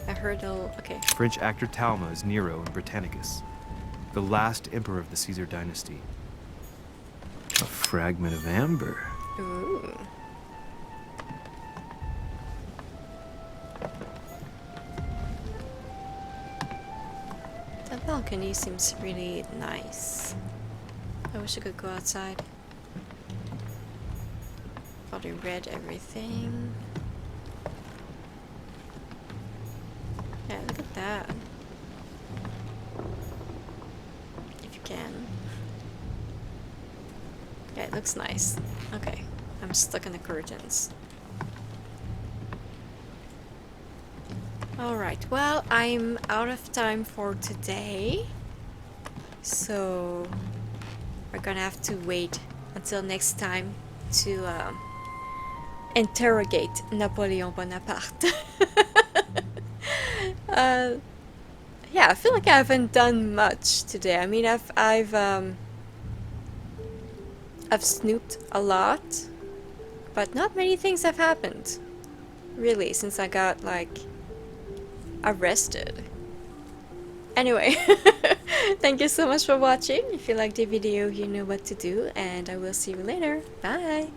Speaker 1: I heard all. Okay.
Speaker 4: French actor Talma is Nero in Britannicus, the last emperor of the Caesar dynasty. A fragment of amber.
Speaker 1: Ooh. That balcony seems really nice. I wish I could go outside. Probably read everything. Yeah, look at that. If you can. Yeah, it looks nice. Okay, I'm stuck in the curtains. Alright, well, I'm out of time for today. So, we're gonna have to wait until next time to interrogate Napoleon Bonaparte. Yeah, I feel like I haven't done much today. I mean, I've snooped a lot, but not many things have happened, really, since I got like arrested. Anyway, thank you so much for watching. If you liked the video, you know what to do, and I will see you later. Bye.